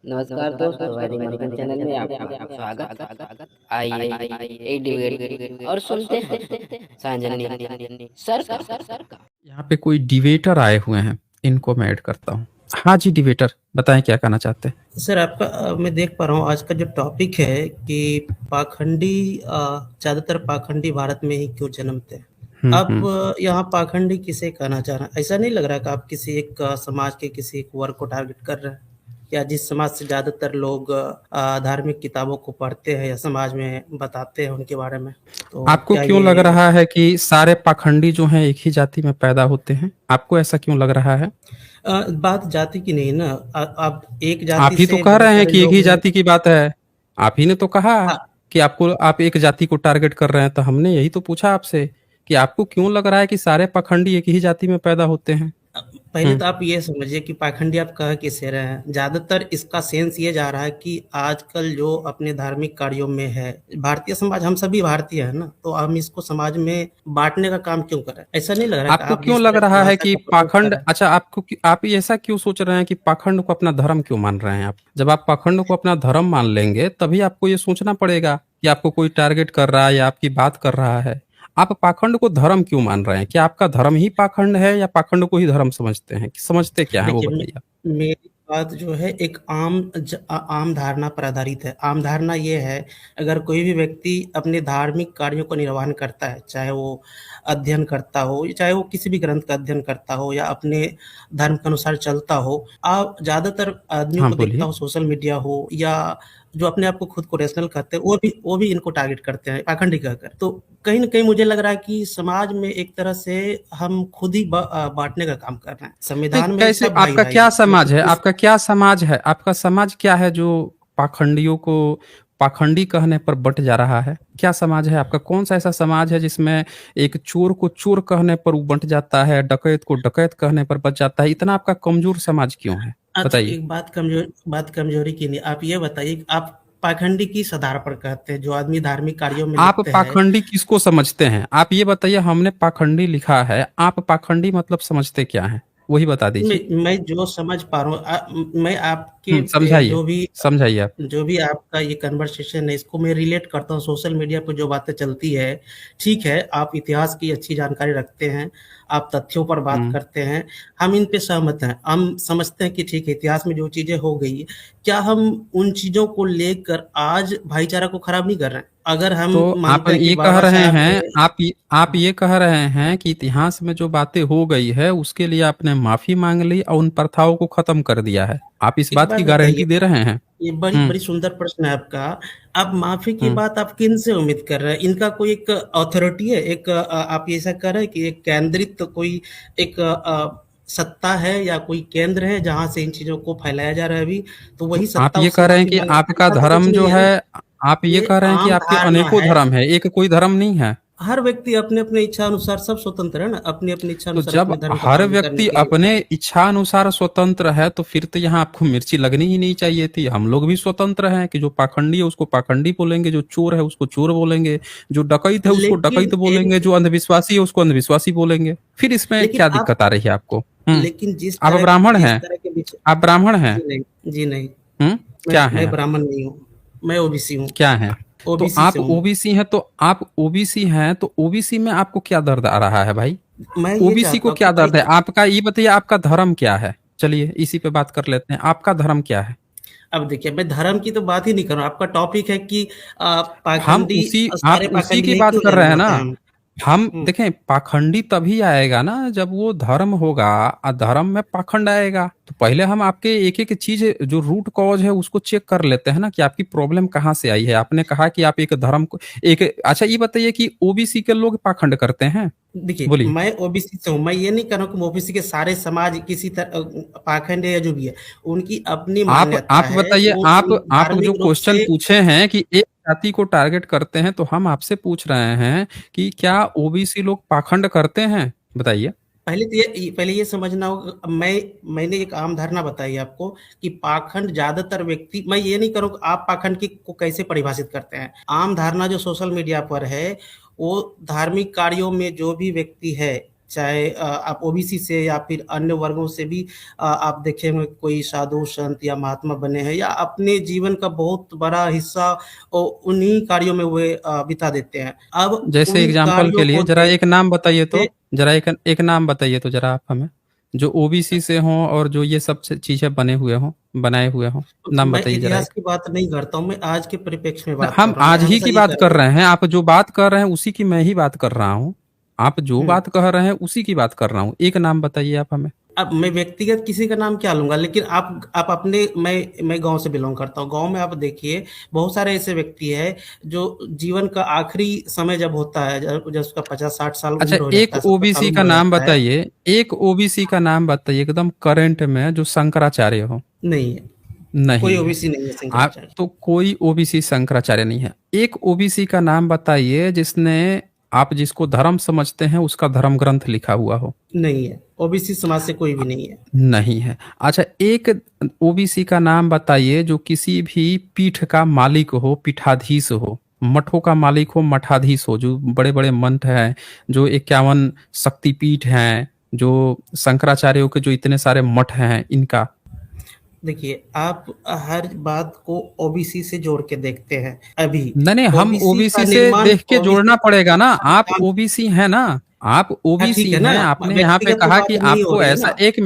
नमस्कार दोस्तों, हमारी मनोरंजन चैनल में आपका स्वागत। आइए एक डिबेट और सुनते हैं सांजनी सर का। यहाँ पे कोई डिबेटर आए हुए हैं, इनको मैं ऐड करता हूँ। हाँ जी, डिबेटर बताएं क्या कहना चाहते हैं। सर आपका मैं देख पा रहा हूँ आज का जो टॉपिक है कि पाखंडी ज़्यादातर पाखंडी भारत में ही क्यों जन्मते हैं। आप यहाँ पाखंडी किसे कहना चाह रहे हैं? ऐसा नहीं लग रहा कि आप किसी एक समाज के किसी एक वर्ग को टारगेट कर रहे हैं, या जिस समाज से ज़्यादातर लोग धार्मिक किताबों को पढ़ते हैं या समाज में बताते हैं उनके बारे में। तो आपको क्या क्यों लग ये रहा है कि सारे पाखंडी जो हैं एक ही जाति में पैदा होते हैं? आपको ऐसा क्यों लग रहा है? बात जाति की नहीं ना। आप एक आप जाति ही तो से कह बहुत रहे हैं सारे कि एक लोग ही हैं। जाति की बात है। आप ही ने तो कहा हाँ, कि आप एक जाति को टारगेट कर रहे हैं, तो हमने यही तो पूछा आपसे कि आपको क्यों लग रहा है कि सारे पाखंडी एक ही जाति में पैदा होते हैं। पहले तो आप ये समझिए कि पाखंडी आप कह किसे रहे हैं। ज्यादातर इसका सेंस ये जा रहा है कि आजकल जो अपने धार्मिक कार्यों में है, भारतीय समाज, हम सभी भारतीय है ना, तो हम इसको समाज में बांटने का काम क्यों कर रहे हैं? ऐसा नहीं लग रहा कि आपको आप क्यों जिस लग तरह की रहा है भाषा कि का प्रयोग कर पाखंड, रहे हैं। अच्छा आप ये ऐसा क्यों सोच रहे हैं कि पाखंड को अपना धर्म क्यों मान रहे हैं आप? जब आप पाखंड को अपना धर्म मान लेंगे तभी आपको ये सोचना पड़ेगा कि आपको कोई टारगेट कर रहा है या आपकी बात कर रहा है। आप पाखंड को धर्म क्यों मान रहे हैं? क्या आपका धर्म ही पाखंड है या पाखंड को ही धर्म समझते हैं? समझते क्या है वो देखिए, बताइए आप। मेरी बात जो है एक आम धारणा पर आधारित है। आम धारणा ये है, अगर कोई भी व्यक्ति अपने धार्मिक कार्यों को निर्वहन करता है, चाहे वो अध्ययन करता हो, चाहे वो किसी भी ग्रंथ का अध्ययन करता हो या अपने धर्म के अनुसार चलता हो, आप ज़्यादातर आदमियों हाँ को देखता बोलिए। हूँ सोशल मीडिया हो या जो अपने आप को खुद को रैशनल कहते हैं, वो भी इनको टारगेट करते हैं पाखंडी कहकर। तो कहीं न कहीं मुझे लग रहा है कि समाज में एक तरह से हम खुद ही बाँटने का काम कर रहे हैं। नहीं, संविधान में कैसे सब आपका भाई-भाई क्या हैं, समाज लेकिन है? इस आपका क्या समाज है? आपका समाज क्या है जो पाखंडियों को पाखंडी कहने पर बँट जा रहा है? क्या समाज है आपका? कौन-सा ऐसा समाज है जिसमें एक चोर को चोर कहने पर वो बँट जाता है, डकैत को डकैत कहने पर बच जाता है? इतना आपका कमज़ोर समाज क्यों है? अच्छा, बताइए। एक बात कमज़ोरी की नहीं, आप ये बताइए कि आप पाखंडी किस आधार पर कहते हैं? जो आदमी धार्मिक कार्यों में आप लिप्त है। पाखंडी किसको समझते हैं? आप ये बताइए, हमने पाखंडी लिखा है, आप पाखंडी मतलब समझते क्या हैं? वही बता दीजिए। मैं जो समझ पा रहा हूँ, मैं आपके समझाइए, समझाइए आप। जो भी आपका ये कन्वर्सेशन है, इसको मैं रिलेट करता हूँ सोशल मीडिया पे जो बातें चलती है। ठीक है, आप इतिहास की अच्छी जानकारी रखते हैं, आप तथ्यों पर बात हुँ। करते हैं, हम इन पे सहमत हैं। हम समझते हैं कि ठीक है, इतिहास में जो चीज़ें हो गई, क्या हम उन चीज़ों को लेकर आज भाईचारा को खराब नहीं कर रहे हैं? अगर हम तो आप मानते हैं कि ये कह बाबा रहे साहब ने। हैं, आप ये कह रहे हैं कि इतिहास में जो बातें हो गई है उसके लिए आपने माफी मांग ली और उन प्रथाओं को खत्म कर दिया है। आप इस एक बात की बात बताइए, गारंटी दे रहे हैं? ये बड़ी हुँ, बड़ी सुंदर प्रश्न है आपका। आप माफ़ी की हुँ। बात आप किनसे उम्मीद कर रहे हैं? इनका कोई एक अथॉरिटी है? एक आप ऐसा कह रहे हैं कि एक केंद्रित कोई एक सत्ता है या कोई केंद्र है जहाँ से इन चीज़ों को फैलाया जा रहा है अभी? तो वही तो आप सत्ता ये उससे कह रहे हैं माफ़ी कि माँगे। आपका ऐसा तो कुछ धर्म जो नहीं है है, ना। आप ये ये कह रहे हैं कि आम आपके धारणा अनेकों है। धर्म है, एक कोई धर्म नहीं है? हर व्यक्ति अपने-अपने इच्छा अनुसार सब स्वतंत्र है ना, अपनी-अपनी इच्छा तो अनुसार जब अपने धर्म को हर पालन करने व्यक्ति के लिए। अपने इच्छा अनुसार स्वतंत्र है तो फिर तो यहाँ आपको मिर्ची लगनी ही नहीं चाहिए थी। हम लोग भी स्वतंत्र हैं कि जो पाखंडी है उसको पाखंडी बोलेंगे, जो चोर है उसको चोर बोलेंगे, जो डकैत है उसको लेकिन डकैत बोलेंगे, एक जो अंधविश्वासी है उसको अंधविश्वासी बोलेंगे। फिर इसमें लेकिन क्या आप दिक्कत आ रही है आपको? हुँ। लेकिन आप ब्राह्मण जिस हैं? तरह के विच आप ब्राह्मण हैं? जी नहीं, जी नहीं। हुँ? क्या हैं मैं आप? ब्राह्मण नहीं हूँ, मैं ओबीसी हूँ, क्या हैं? तो ओबीसी से हूँ मैं। आप ओबीसी हैं तो ओबीसी में आपको क्या दर्द आ रहा है भाई? मैं ये ओबीसी चाहता को हूँ कि क्या भाई, दर्द है? आपका ये बताइए, आपका धर्म क्या है? चलिए इसी पे बात कर लेते हैं। आपका धर्म क्या है? अब देखिए, मैं धर्म की तो बात ही नहीं कर रहा हूँ। आपका टॉपिक है कि पाखंडी, आप सारे उसी पाखंडी की यही बात क्यों कर रहे हैं जन्माते ना। हैं हम? हम हुँ। देखें, पाखंडी तभी आएगा ना जब वो धर्म होगा और धर्म में पाखंड आएगा। तो पहले हम आपके एक-एक चीज़ जो रूट कॉज़ है उसको चेक कर लेते हैं ना कि आपकी प्रॉब्लम कहाँ से आई है। आपने कहा कि आप एक धर्म को एक अच्छा ये बताइए कि ओबीसी के लोग पाखंड करते हैं? देखिए, बोलिए। मैं ओबीसी से हूँ, मैं ये नहीं कह रहा हूँ कि ओबीसी के सारे समाज किसी पाखंड है या जो भी है, उनकी अपनी मान्यता आप है, बताइए, वो आप उन आप जो धार्मिक रूप क्वेश्चन से। पूछे हैं कि एक जाति को टारगेट करते हैं, तो हम आपसे पूछ रहे हैं कि क्या ओबीसी लोग पाखंड करते हैं? बताइए। पहले ये समझना होगा। मैंने एक आम धारणा बताई आपको कि पाखंड ज़्यादातर व्यक्ति, मैं ये नहीं करूँ आप पाखंड की को कैसे परिभाषित करते हैं। आम धारणा जो सोशल मीडिया पर है, वो धार्मिक कार्यों में जो भी व्यक्ति है, चाहे आप ओबीसी से या फिर अन्य वर्गों से भी आप देखेंगे कोई साधु संत या महात्मा बने हैं या अपने जीवन का बहुत बड़ा हिस्सा उन्हीं कार्यों में वे बिता देते हैं। अब जैसे उन एग्जाम्पल के कार्यों लिए को जरा एक नाम बताइए तो, देखते जरा एक नाम बताइए तो जरा आप हमें, जो ओबीसी से हों और जो ये सब चीजें बनाए हुए हों, नाम मैं बताइए जरा इतिहास एक। की बात नहीं करता हूँ, मैं आज के परिप्रेक्ष्य में बात कर हम रहा हूँ। मैं आज ही हमेशा की ये बात कर कहता रहे हैं, आप जो बात कर रहे हैं उसी की मैं ही बात कर रहा हूँ। आप जो हूँ। बात कह रहे हैं उसी की बात कर रहा हूँ। एक नाम बताइए आप हमें। अब मैं व्यक्तिगत किसी का नाम क्या लूंगा, लेकिन आप अपने मैं गांव से बिलोंग करता हूँ। गांव में आप देखिए बहुत सारे ऐसे व्यक्ति है जो जीवन का आखिरी समय जब होता है, जब उसका 50-60 साल अच्छा, उम्र हो एक जाता है, 70 साल ओबीसी का उम्र हो नाम जाता है। बताइए, एक ओबीसी का नाम बताइए एकदम करंट में जो शंकराचार्य हो। नहीं है, कोई नहीं है। ओबीसी नहीं है आप शंकराचार्य। तो कोई ओबीसी शंकराचार्य नहीं है। एक ओबीसी का नाम बताइए जिसने, आप जिसको धर्म समझते हैं उसका धर्म ग्रंथ लिखा हुआ हो। नहीं है, ओबीसी समाज से कोई भी नहीं है। नहीं है। अच्छा, एक ओबीसी का नाम बताइए जो किसी भी पीठ का मालिक हो, पीठाधीश हो, मठों का मालिक हो, मठाधीश हो, जो बड़े बड़े मठ हैं, जो 51 शक्तिपीठ हैं, जो शंकराचार्यों के जो इतने सारे मठ हैं, इनका। देखिए आप हर बात को ओबीसी से जोड़ के देखते हैं। अभी नहीं नहीं, हम ओबीसी का ओबीसी से निर्माण देख के ओबीसी जोड़ना पड़ेगा ना। आप काम, ओबीसी हैं ना, आप हाँ ठीक ओबीसी है ना, हैं। आपने यहाँ पे व्यक्तिगत तो कहा कि बात नहीं हो आपको रही है ऐसा, ना। एक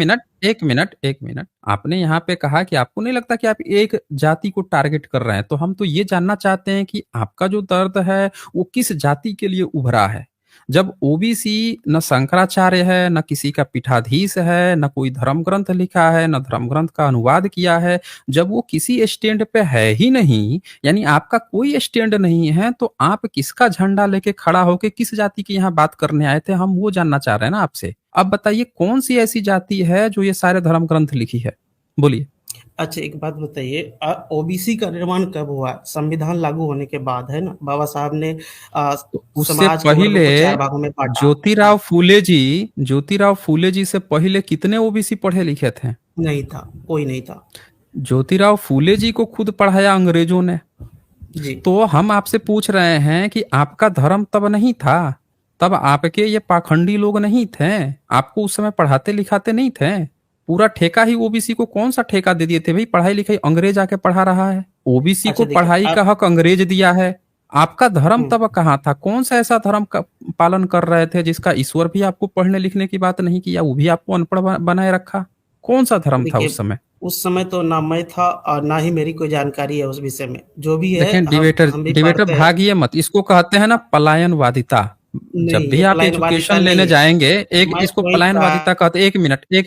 मिनट, आपने यहाँ पे कहा कि आपको नहीं लगता कि आप एक जाति को टारगेट कर रहे हैं। तो हम तो ये जानना चाहते हैं कि आपका जो दर्द है वो किस जाति के लिए उभरा है। जब ओबीसी न शंकराचार्य है, न किसी का पीठाधीश है, न कोई धर्म ग्रंथ लिखा है, न धर्म ग्रंथ का अनुवाद किया है, जब वो किसी स्टैंड पे है ही नहीं, यानी आपका कोई स्टैंड नहीं है, तो आप किसका झंडा लेके खड़ा होके किस जाति की यहाँ बात करने आए थे, हम वो जानना चाह रहे हैं ना आपसे। अब बताइए कौन सी ऐसी जाति है जो ये सारे धर्म ग्रंथ लिखी है, बोलिए। अच्छा एक बात बताइए, ओबीसी का निर्माण कब हुआ? संविधान लागू होने के बाद, है ना? बाबा साहब ने आ, तो उससे समाज के वर्गों पहले को 4 भागों में बांटा। ज्योतिराव फूले जी से पहले कितने ओबीसी पढ़े लिखे थे? नहीं था, कोई नहीं था। ज्योतिराव फूले जी को खुद पढ़ाया अंग्रेजों ने। जी। तो हम आपसे पूछ रहे हैं कि आपका धर्म तब नहीं था, तब आपके ये पाखंडी लोग नहीं थे, आपको उस समय पढ़ाते लिखाते नहीं थे। पूरा ठेका ही ओबीसी को कौन सा ठेका दे दिए थे भाई? पढ़ाई लिखाई अंग्रेज आके पढ़ा रहा है, ओबीसी अच्छा को देखिए पढ़ाई का आप हक अंग्रेज दिया है। आपका धर्म हम्म, तब कहाँ था? कौन सा ऐसा धर्म का पालन कर रहे थे जिसका ईश्वर भी आपको पढ़ने लिखने की बात नहीं किया, वो भी आपको अनपढ़ बनाए रखा? कौन सा धर्म था उस देखिए समय? उस समय तो ना मैं था और ना ही मेरी कोई जानकारी है उस विषय में। जो भी है देखें, हम डिबेटर हम भी डिबेटर पढ़ते हैं। भागिए मत, इसको कहते हैं ना पलायनवादिता। जब नहीं, भी ये आप पलायनवादिता एजुकेशन लेने नहीं है। जाएंगे, एक मैं इसको वही पलायनवादिता कहते, एक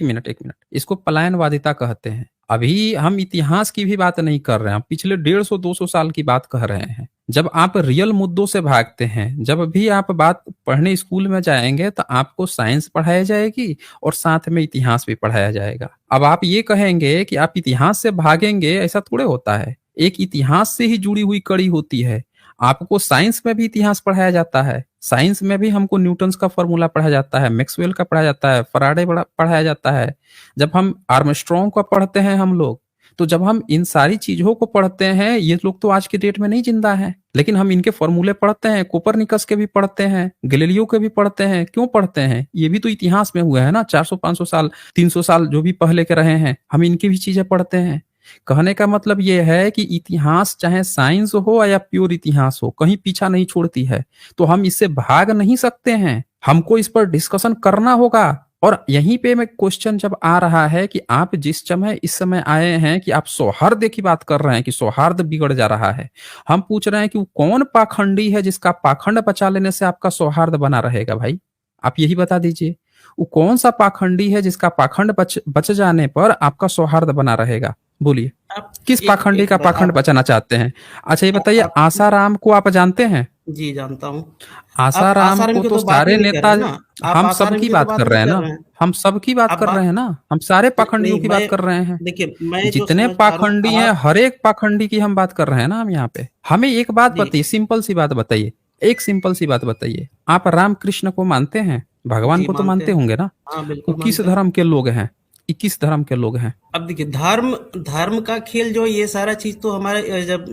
मिनट, इसको पलायनवादिता कहते हैं। अभी हम इतिहास की भी बात नहीं कर रहे हैं, हम पिछले 150-200 साल की बात कह रहे हैं। जब आप रियल मुद्दों से भागते हैं, जब भी आप बात पढ़ने स्कूल में जाएंगे तो आपको साइंस पढ़ाई जाएगी और साथ में इतिहास भी पढ़ाया जाएगा। अब आप ये कहेंगे कि आप इतिहास से भागेंगे, ऐसा थोड़े होता है। एक इतिहास से ही जुड़ी हुई कड़ी होती है। आपको साइंस में भी इतिहास पढ़ाया जाता है, साइंस में भी हमको न्यूटन्स का फॉर्मूला पढ़ाया जाता है, मैक्सवेल का पढ़ाया जाता है, फराडे पढ़ाया जाता है। जब हम आर्मस्ट्रॉन्ग को पढ़ते हैं हम लोग, तो जब हम इन सारी चीजों को पढ़ते हैं, ये लोग तो आज के डेट में नहीं जिंदा है, लेकिन हम इनके फॉर्मूले पढ़ते हैं, कोपरनिकस के भी पढ़ते हैं, गैलीलियो के भी पढ़ते हैं। क्यों पढ़ते हैं? ये भी तो इतिहास में हुए हैं ना, 400-500 साल, 300 साल जो भी पहले के रहे हैं, हम इनकी भी चीजें पढ़ते हैं। कहने का मतलब ये है कि इतिहास चाहे साइंस हो या प्योर इतिहास हो, कहीं पीछा नहीं छोड़ती है। तो हम इससे भाग नहीं सकते हैं, हमको इस पर डिस्कशन करना होगा। और यहीं पे मैं क्वेश्चन जब आ रहा है कि आप जिस समय इस समय आए हैं कि आप सौहार्द की बात कर रहे हैं कि सौहार्द बिगड़ जा रहा है, हम पूछ रहे हैं कि वो कौन पाखंडी है जिसका पाखंड बचा लेने से आपका सौहार्द बना रहेगा? भाई आप यही बता दीजिए, वो कौन सा पाखंडी है जिसका पाखंड बच जाने पर आपका सौहार्द बना रहेगा? बोलिए, आप किस एक पाखंडी एक का बात पाखंड बचाना चाहते हैं? अच्छा ये बताइए, आप आसाराम को आप जानते हैं? जी जानता हूँ। आप आसाराम आसाराम को की तो तो बात सारे ही नहीं कर रहे नेता, हैं ना। आप हम आसाराम सबकी की तो बात बात कर नहीं रहे हैं कर ना, रहे हैं। हम सबकी बात आप कर रहे बात हैं ना, हम सारे पाखंडियों नहीं, की बात मैं कर रहे हैं। देखिए मैं जो जितने समझ पा रहा हूँ पाखंडी हैं, आप हर एक पाखंडी की हम बात कर रहे हैं ना हम यहाँ पे। हमें एक बात जी, बताइए, सिंपल सी बात बताइए, एक सिंपल सी बात बताइए, आप रामकृष्ण को मानते हैं? भगवान जी को तो मानते मानते हैं। होंगे ना? हाँ, वो बिल्कुल किस मानते हैं। धर्म के लोग हैं? 21 धर्म के लोग हैं। अब देखिए धर्म धर्म का खेल जो ये सारा चीज तो हमारे जब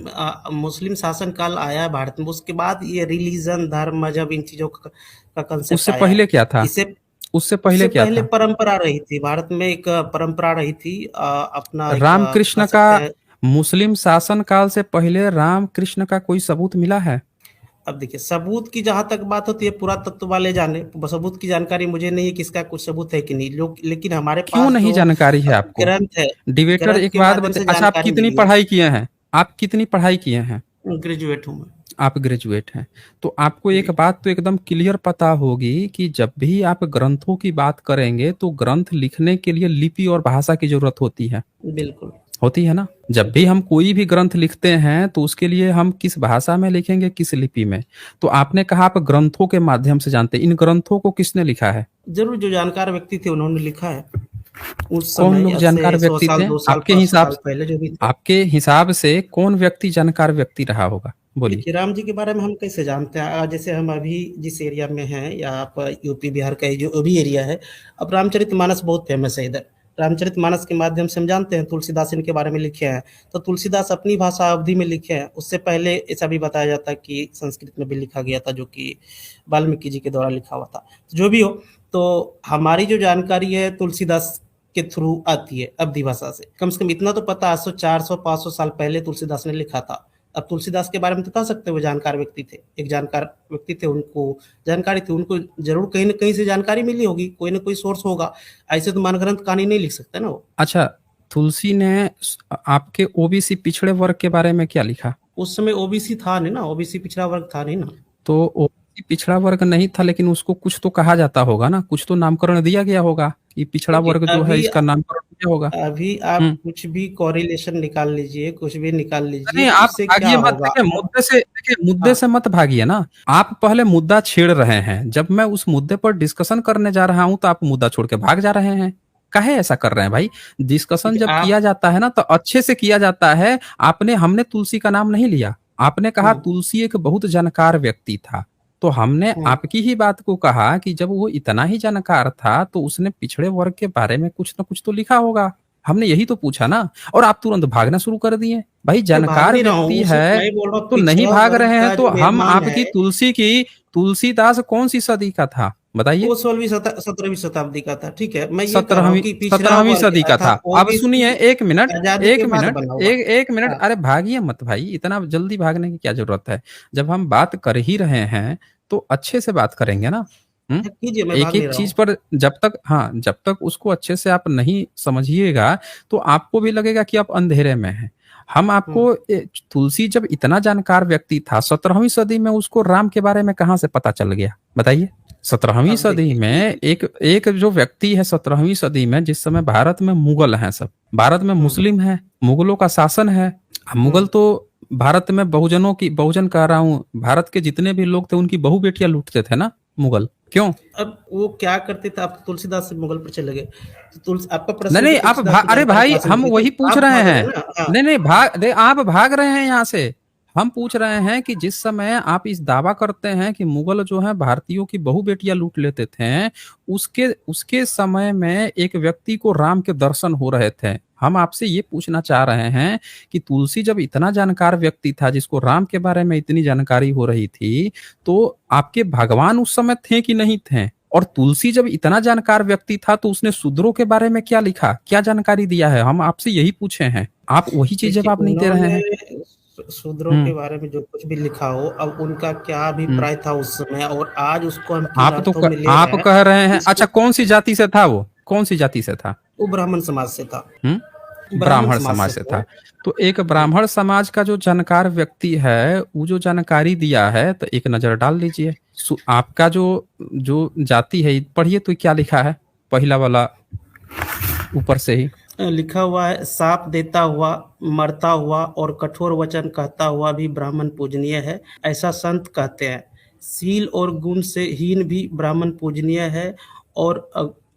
मुस्लिम शासन काल आया भारत में, उसके बाद ये रिलीजन, धर्म, मजहब, इन चीजों का कंसेप्ट उससे आया है। पहले क्या था? इसे उससे पहले उससे क्या पहले था? परंपरा रही थी, भारत में एक परंपरा रही थी, अपना एक रामकृष्ण कह का सकते हैं। मुस्लिम शासन काल से पहले रामकृष्ण का कोई सबूत मिला है? अब देखिए, सबूत की जहाँ तक बात होती है, पुरातत्व वाले जाने, सबूत की जानकारी मुझे नहीं है कि इसका कुछ सबूत है कि नहीं, लोग, लेकिन हमारे क्यों पास नहीं जो जानकारी है आपको? ग्रंथ है, डिबेटर ग्रंथ एक के बात माध्यम बता, से अच्छा आप जानकारी कितनी मिली है। पढ़ाई किए हैं? आप कितनी पढ़ाई किए हैं? ग्रेजुएट हूँ मैं। आप ग्रेजुएट हैं, तो आपको एक जी, बात तो एकदम क्लियर पता होगी कि जब भी आप ग्रंथों की बात करेंगे तो ग्रंथ लिखने के लिए लिपि और भाषा की जरूरत बिल्कुल। होती है ना। जब भी हम कोई भी ग्रंथ लिखते हैं तो उसके लिए हम किस भाषा में लिखेंगे, किस लिपि में। तो आपने कहा आप ग्रंथों के माध्यम से जानते हैं, इन ग्रंथों को किसने लिखा है? ज़रूर, जो जानकार व्यक्ति थे उन्होंने लिखा है। उस कौन समय, लोग आज जानकार से 100 व्यक्ति साल, थे 2 साल, आपके 500 हिसाब साल पहले जो भी थे। आपके हिसाब से कौन व्यक्ति जानकार व्यक्ति रहा होगा, बोलिए। देखिए, राम जी के बारे में हम कैसे जानते हैं? जैसे हम अभी जिस एरिया में हैं, या आप यूपी बिहार का जो भी एरिया है, अब रामचरितमानस बहुत फेमस है इधर। रामचरितमानस के माध्यम से हम जानते हैं, तुलसीदास इनके बारे में लिखे हैं। तो तुलसीदास अपनी भाषा अवधि में लिखे हैं। उससे पहले ऐसा भी बताया जाता है कि संस्कृत में भी लिखा गया था, जो कि वाल्मीकि जी के द्वारा लिखा हुआ था। जो भी हो, तो हमारी जो जानकारी है तुलसीदास के थ्रू आती है, अवधि भाषा से कम इतना तो पता, 800, 400, 500 साल पहले तुलसीदास ने लिखा था। अब तुलसीदास के बारे में तो कह सकते हो, वो जानकार व्यक्ति थे, एक जानकार व्यक्ति थे, उनको जानकारी थी, उनको जरूर कहीं न कहीं से जानकारी मिली होगी, कोई ना कोई सोर्स होगा। ऐसे तो मान ग्रंथ कहानी नहीं लिख सकता ना वो। अच्छा, तुलसी ने आपके ओबीसी पिछड़े वर्ग के बारे में क्या लिखा? उस समय ओबीसी था नहीं ना, ओबीसी पिछड़ा वर्ग था नहीं ना। तो ओबीसी पिछड़ा वर्ग नहीं था, लेकिन उसको कुछ तो कहा जाता होगा ना, कुछ तो नामकरण दिया गया होगा कि पिछड़ा देखिए, वर्ग जो है इसका नामकरण दिया होगा। अभी आप हम्म। कुछ भी कोरिलेशन निकाल लीजिए, कुछ भी निकाल लीजिए, नहीं, तो आप उससे क्या भागिए मत, होगा? देखिए मुद्दे से, देखिए मुद्दे हाँ, से मत भागिए ना। आप पहले मुद्दा छेड़ रहे हैं, जब मैं उस मुद्दे पर डिस्कशन करने जा रहा हूं तो आप मुद्दा छोड़ के भाग जा रहे हैं। काहे ऐसा कर रहे हैं भाई? डिस्कशन देखिए जब आप। किया जाता है ना तो अच्छे से किया जाता है। हमने तुलसी का नाम नहीं लिया, आपने कहा हुँ, तुलसी एक बहुत जानकार व्यक्ति था, तो हमने हुँ, आपकी ही बात को कहा कि जब वो इतना ही जानकार था तो उसने पिछड़े वर्ग के बारे में कुछ ना कुछ तो लिखा होगा। हमने यही तो पूछा ना, और आप तुरंत भागना शुरू कर दिए। भाई मैं भाग जानकार नहीं रहा हूँ, व्यक्ति उसी है मैं बोल रहा हूँ, तो नहीं पिछड़ा भाग वर्ग रहे हैं, का तो जो हम मेहमान आपकी है, तुलसी की, तुलसीदास कौन सी सदी का था बताइए? वो 17वीं शताब्दी का था। ठीक है, मैं ये कह रहा हूँ सत्रहवीं कि पिछड़ा सत्रहवीं वर्ग सदी का था। अर्थात अब सुनिए, ओबीसी एक मिनट, आजादी के एक बाद मिनट, बना हुआ। एक मिनट, हाँ, अरे भागिए मत भाई, इतना जल्दी भागने की क्या जरूरत है? जब हम बात कर ही रहे हैं तो अच्छे से बात करेंगे ना। हम्म। कीजिए, मैं एक भाग नहीं एक रहा चीज हूँ। पर जब तक उसको अच्छे से आप नहीं समझिएगा तो आपको भी लगेगा कि आप अंधेरे में हैं। हम हुँ, आपको तुलसी जब इतना जानकार व्यक्ति था, 17वीं सदी में उसको राम के बारे में कहाँ से पता चल गया बताइए? 17वीं अब सदी देखिए में एक एक जो व्यक्ति है 17वीं सदी में, जिस समय भारत में मुगल हैं, सब भारत में हुँ, मुस्लिम है, मुगलों का शासन है। अब मुगल हुँ। तो भारत में बहुजन कह रहा हूँ, भारत के जितने भी लोग थे उनकी बहु बेटियां लूटते थे ना मुगल, क्यों? अब वो क्या करते थे? आप तो तुलसीदास से मुगल पर चले गए। तो आपका नहीं प्रश्न है नहीं, कि तुलसीदास की अरे जानकारी भाई कहाँ से हम मिली? तो वही पूछ आप रहे भाग रहे हैं। हैं ना? हाँ, नहीं नहीं, आप भाग रहे हैं यहाँ से। हम पूछ रहे हैं कि जिस समय आप इस दावा करते हैं कि मुगल जो है भारतीयों की बहु बेटियां लूट लेते थे, उसके उसके समय में एक व्यक्ति को राम के दर्शन हो रहे थे। हम आपसे ये पूछना चाह रहे हैं कि तुलसी जब इतना जानकार व्यक्ति था, जिसको राम के बारे में इतनी जानकारी हो रही थी, तो आपके भगवान उस समय थे कि नहीं थे? और तुलसी जब इतना जानकार व्यक्ति था तो उसने शूद्रों के बारे में क्या लिखा, क्या जानकारी दिया है? हम आपसे यही पूछे हैं, आप वही चीज देखिए, जवाब नहीं दे रहे उन्होंने हैं। शूद्रों के हम्म। बारे में जो कुछ भी लिखा हो, अब उनका क्या हम्म। अभिप्राय था उस समय, और आज उसको हम किन अर्थों में ले आप रहे हैं, कह रहे हैं, अच्छा इसको। कौन सी जाति से था वो, कौन सी जाति से था? वो ब्राह्मण समाज से था। ब्राह्मण ब्राह्मण समाज समाज से से था था। वो। तो एक जी। ब्राह्मण समाज का जो जानकार व्यक्ति है, वो जो जानकारी दिया है, तो एक नजर डाल लीजिए। आपका जो जो जाति है, पढ़िए तो क्या लिखा है, पहला वाला ऊपर से ही। लिखा हुआ है, साप देता हुआ, मरता हुआ और कठोर वचन कहता हुआ भी ब्राह्मण पूजनीय है, ऐसा संत कहते हैं। सील और गुण से हीन भी ब्राह्मण पूजनीय है, और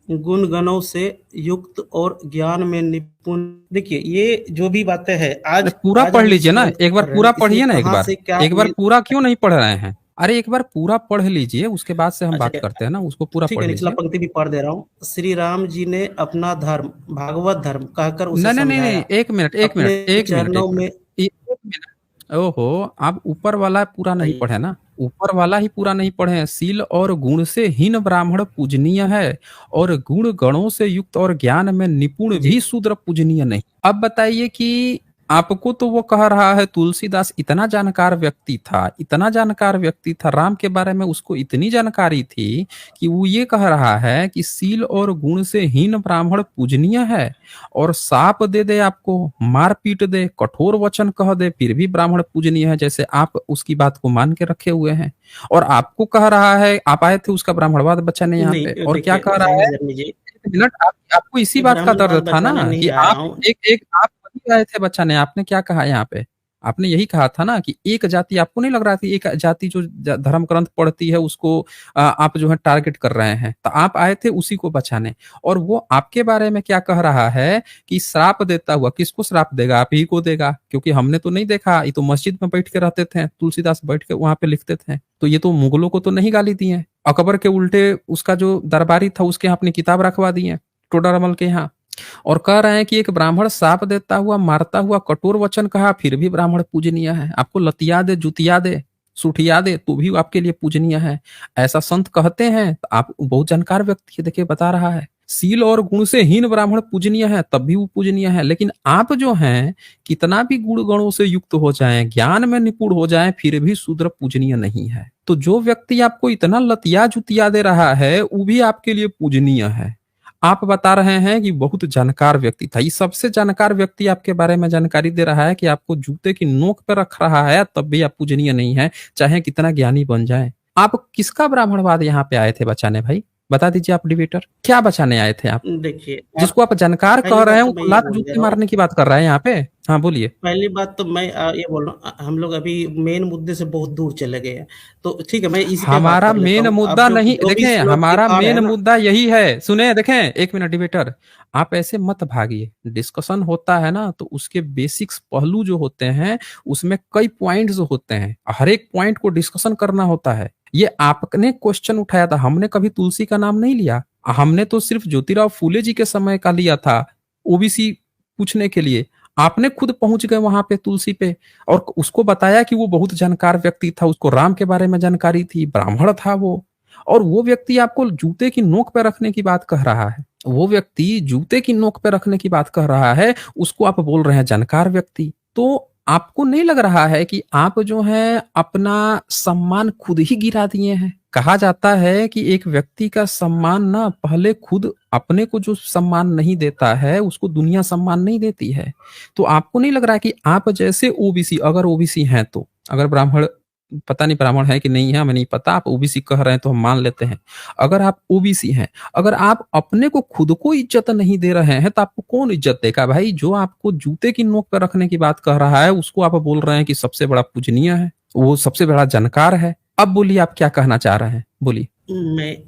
गुण गणों से युक्त और ज्ञान में निपुण। देखिए, ये जो भी बातें हैं, अरे आज पूरा आज पढ़ हम जिस लीजिए ना, ग्रंथ को एक बार पढ़ रहे पूरा हैं, इसमें पढ़िए ना, कहाँ से क्या एक बार मिल। पूरा क्यों नहीं पढ़ रहे हैं? अरे एक बार पूरा पढ़ लीजिए, उसके बाद से हम बात अच्छा, करते हैं ना, उसको पूरा ठीक पढ़ है, निचला लीजिए। पंक्ति भी पढ़ दे रहा हूँ। श्री राम जी ने अपना धर्म भागवत धर्म कहकर उसे नहीं नहीं नहीं नहीं, समझाया, एक मिनट, एक अपने मिनट, एक मिनट, एक चरणों मिनट, में। एक मिनट। ओहो, आप ऊपर वाला पूरा नहीं बताइए। पढ़े ना। ऊपर वाला ही पूरा नहीं पढ़े हैं। सील और गुण से हीन ब्राह्मण पूजनीय है, और गुण गणों से युक्त और ज्ञान में निपुण जी। भी शूद्र पूजनीय नहीं। अब बताइए कि आपको तो वो कह रहा है, तुलसीदास इतना जानकार व्यक्ति था, इतना जानकार व्यक्ति था, राम के बारे में उसको इतनी जानकारी थी कि वो ये कह रहा है कि सील और गुण से हीन ब्राह्मण पूजनीय है, और साप दे दे आपको, मार पीट दे, कठोर वचन कह दे, फिर भी ब्राह्मण पूजनीय है, जैसे आप उसकी बात को मान के रखे हुए हैं। और आपको कह रहा है, आप आए थे उसका ब्राह्मणवाद बच्चा ने यहाँ नहीं, पे, और क्या देखिए कह रहा है, जर्नी जी, एक मिनट, आपको इसी ये बात का ब्राह्मणवाद दर्द था बचाने ना नहीं कि आया आप हूँ। एक एक आप वही आए थे बच्चा ने, आपने क्या कहा यहाँ पे, आपने यही कहा था ना कि एक जाति, आपको नहीं लग रहा था एक जाति जो धर्म ग्रंथ पढ़ती है उसको आप जो है टारगेट कर रहे हैं, तो आप आए थे उसी को बचाने। और वो आपके बारे में क्या कह रहा है कि श्राप देता हुआ, किसको श्राप देगा, आप ही को देगा, क्योंकि हमने तो नहीं देखा, ये तो मस्जिद में बैठ के रहते थे, तुलसीदास बैठ के वहां पे लिखते थे, तो ये तो मुगलों को तो नहीं गाली दी है, अकबर के उल्टे उसका जो दरबारी था उसके यहाँ अपनी किताब रखवा दी है टोडरमल के यहाँ, और कह रहे हैं कि एक ब्राह्मण साप देता हुआ, मारता हुआ, कठोर वचन कहा, फिर भी ब्राह्मण पूजनीय है। आपको लतिया दे, जुतिया दे, सुठिया दे, तो भी आपके लिए पूजनीय है, ऐसा संत कहते हैं। तो आप बहुत जानकार व्यक्ति है, देखिए बता रहा है, सील और गुण से हीन ब्राह्मण पूजनीय है, तब भी वो पूजनीय है। लेकिन आप जो हैं, कितना भी गुण गणों से युक्त हो जाएं, ज्ञान में निपुण हो जाएं, फिर भी शूद्र पूजनीय नहीं है। तो जो व्यक्ति आपको इतना लतिया जुतिया दे रहा है, वो भी आपके लिए पूजनीय है। आप बता रहे हैं कि बहुत जानकार व्यक्ति था, ये सबसे जानकार व्यक्ति आपके बारे में जानकारी दे रहा है कि आपको जूते की नोक पर रख रहा है, तब भी आप पूजनीय नहीं है, चाहे कितना ज्ञानी बन जाए। आप किसका ब्राह्मणवाद यहाँ पे आए थे बचाने भाई, बता दीजिए आप डिबेटर, क्या बचाने आए थे आप? देखिए, जिसको आप जानकार कह पहली रहे बात हैं तो मैं वो ये लात बोल दे जूती रहा हूँ, मारने की बात कर रहे हैं यहाँ पे। हाँ बोलिए। पहली बात तो मैं ये बोल रहा हूँ, हम लोग अभी मेन मुद्दे से बहुत दूर चले गए हैं। तो ठीक है, मैं इसी पे बात हमारा कर लेता मेन हूँ। आप मुद्दा जो नहीं, जो भी देखें श्लोक हमारा दिखा रहे मेन हैं ना, मुद्दा यही है, सुने, देखें एक मिनट डिबेटर, आप ऐसे मत भागिए, डिस्कशन होता है ना, तो उसके बेसिक्स पहलू जो होते हैं उसमें कई पॉइंट्स होते हैं, हर एक पॉइंट को डिस्कशन करना होता है। ये आपने क्वेश्चन उठाया था, हमने कभी तुलसी का नाम नहीं लिया, हमने तो सिर्फ ज्योतिराव फूले जी के समय का लिया था, ओबीसी पूछने के लिए। आपने खुद पहुंच गए वहां पे तुलसी पे, और उसको बताया कि वो बहुत जानकार व्यक्ति था, उसको राम के बारे में जानकारी थी, ब्राह्मण था वो, और वो व्यक्ति आपको जूते की नोक पे रखने की बात कह रहा है, वो व्यक्ति जूते की नोक पे रखने की बात कह रहा है, उसको आप बोल रहे हैं जानकार व्यक्ति। तो आपको नहीं लग रहा है कि आप जो है अपना सम्मान खुद ही गिरा दिए हैं? कहा जाता है कि एक व्यक्ति का सम्मान ना, पहले खुद अपने को जो सम्मान नहीं देता है उसको दुनिया सम्मान नहीं देती है। तो आपको नहीं लग रहा है कि आप जैसे ओबीसी, अगर ओबीसी हैं तो, अगर ब्राह्मण, पता नहीं ब्राह्मण है कि नहीं है हमें नहीं पता, आप ओबीसी कह रहे हैं तो हम मान लेते हैं, अगर आप ओबीसी हैं, अगर आप अपने को खुद को इज्जत नहीं दे रहे हैं तो आपको कौन इज्जत देगा भाई? जो आपको जूते की नोक पर रखने की बात कह रहा है उसको आप बोल रहे हैं कि सबसे बड़ा पूजनीय है, वो सबसे बड़ा जानकार है। अब बोलिए आप क्या कहना चाह रहे हैं, बोलिए।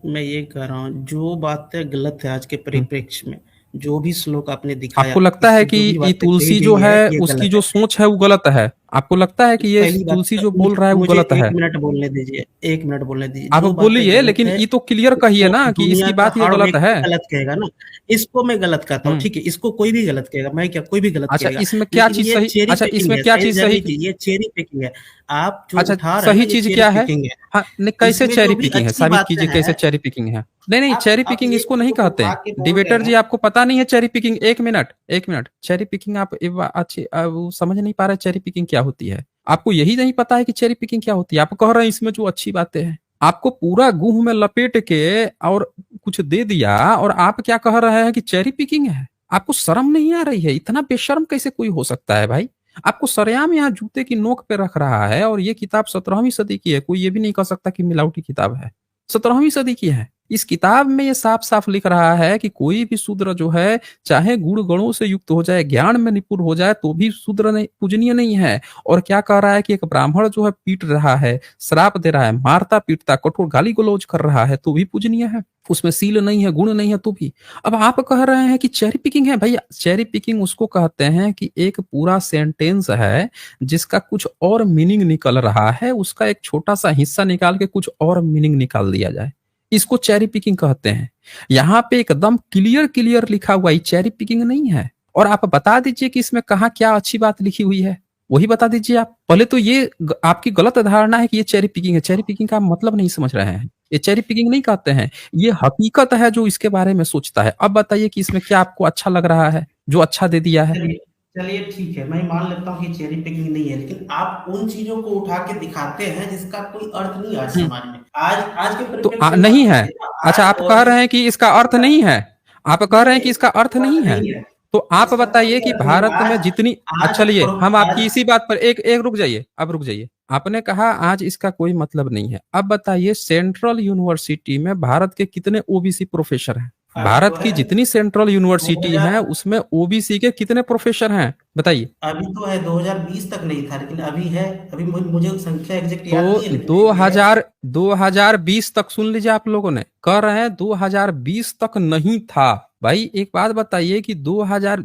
मैं ये कह रहा हूँ, जो बातें गलत है आज के हम्म। परिप्रेक्ष्य में, जो भी श्लोक आपने दिखाया, आपको लगता है इससे कि जो भी ये बातें कही तुलसी जो गई है है, ये उसकी गलत जो है। सोच है वो गलत है? आपको लगता है कि ये पहली बात, तुलसी जो बोल रहा है वो मुझे गलत 1 है? मिनट बोलने दीजिए, 1 मिनट बोलने दीजिए। आप जो बातें बोलिए, गलत लेकिन है, ये तो क्लियर कहिए इसको ना कि दुनिया इसकी का बात ये हर गलत व्यक्ति है। गलत कहेगा ना। इसको मैं गलत कहता हूँ, हम्म। ठीक है? इसको कोई भी गलत कहेगा, मैं क्या, कोई भी गलत अच्छा, कहेगा। इसमें क्या लेकिन चीज ये सही, चेरी अच्छा पिकिंग इसमें है, क्या साइंस चीज जर्नी सही? जी, ये चेरी पिकिंग है। आप जो अच्छा, उठा रहे हैं सही ना, ये चीज चेरी क्या है? पिकिंग है। हाँ, नहीं, कैसे इसमें चेरी जो भी पिकिंग है, अच्छी साबित बातें कीजिए कैसे हैं, चेरी पिकिंग है। नहीं नहीं, चेरी आप पिकिंग ये इसको नहीं इसको कहते उठा हैं के बोल रहे डिबेटर जी, हैं। आपको पता नहीं है चेरी पिकिंग? एक मिनट, एक मिनट, चेरी पिकिंग आप अच्छी वो समझ नहीं पा रहे चेरी पिकिंग क्या होती है? आपको यही नहीं पता है कि चेरी पिकिंग क्या होती है? आप कह रहे हैं इसमें जो अच्छी बातें हैं, आपको पूरा गुह में लपेट के और कुछ दे दिया, और आप क्या कह रहे हैं कि चेरी पिकिंग है? आपको शर्म नहीं आ रही है? इतना बेशर्म कैसे कोई हो सकता है भाई? आपको सरेआम यहाँ जूते की नोक पे रख रहा है, और ये किताब 17वीं सदी की है, कोई ये भी नहीं कह सकता कि मिलावटी किताब है, 17वीं सदी की है। इस किताब में ये साफ साफ लिख रहा है कि कोई भी शूद्र जो है, चाहे गुण गणों से युक्त हो जाए, ज्ञान में निपुण हो जाए, तो भी शूद्र नहीं, पूजनीय नहीं है। और क्या कह रहा है कि एक ब्राह्मण जो है पीट रहा है, श्राप दे रहा है, मारता पीटता, कठोर गाली गलौज कर रहा है, तो भी पूजनीय है, उसमें सील नहीं है, गुण नहीं है, तो भी। अब आप कह रहे हैं कि चेरी पिकिंग है। भैया, चेरी पिकिंग उसको कहते हैं कि एक पूरा सेंटेंस है जिसका कुछ और मीनिंग निकल रहा है, उसका एक छोटा सा हिस्सा निकाल के कुछ और मीनिंग निकाल दिया जाए, इसको चेरी पिकिंग कहते हैं। यहाँ पे एकदम क्लियर क्लियर लिखा हुआ है, चेरी पिकिंग नहीं है। और आप बता दीजिए कि इसमें कहा क्या अच्छी बात लिखी हुई है, वही बता दीजिए आप। पहले तो ये आपकी गलत धारणा है कि ये चेरी पिकिंग है। चेरी पिकिंग का मतलब नहीं समझ रहे हैं। ये चेरी पिकिंग नहीं कहते हैं, ये हकीकत है जो इसके बारे में सोचता है। अब बताइए कि इसमें क्या आपको अच्छा लग रहा है, जो अच्छा दे दिया है? चलिए चलिए ठीक है, मैं मान लेता हूँ कि चेरी पिकिंग नहीं है, लेकिन आप उन चीजों को उठा के दिखाते हैं जिसका कोई अर्थ नहीं है आज हम्म। समाज में। आज के तो परिप्रेक्ष्य में आप नहीं है। देखिए ना, अच्छा, आज आप कह रहे हैं कि इसका अर्थ नहीं है। आप कह नहीं रहे हैं नहीं, कि इसका अर्थ इसका नहीं अर्थ है। नहीं है, तो आप इसका बताइए कोई कि अर्थ नहीं। भारत में जितनी, आज अच्छा चलिए हम आपकी आज इसी बात पर एक एक रुक जाइए, अब रुक जाइए। आपने कहा आज इसका कोई मतलब नहीं है। अब बताइए सेंट्रल यूनिवर्सिटी में भारत के कितने ओबीसी प्रोफेसर हैं? अभी तो भारत की है जितनी सेंट्रल यूनिवर्सिटी हैं 2000, उसमें ओबीसी के कितने प्रोफेसर हैं बताइए? अभी तो है 2020 तक नहीं था, लेकिन अभी है। अभी मुझे संख्या एग्जैक्ट याद नहीं तो है, लेकिन अभी है। 2020 तक सुन लीजिए, आप लोगों ने कह रहे हैं 2020 तक नहीं था। भाई एक बात बताइए कि 2000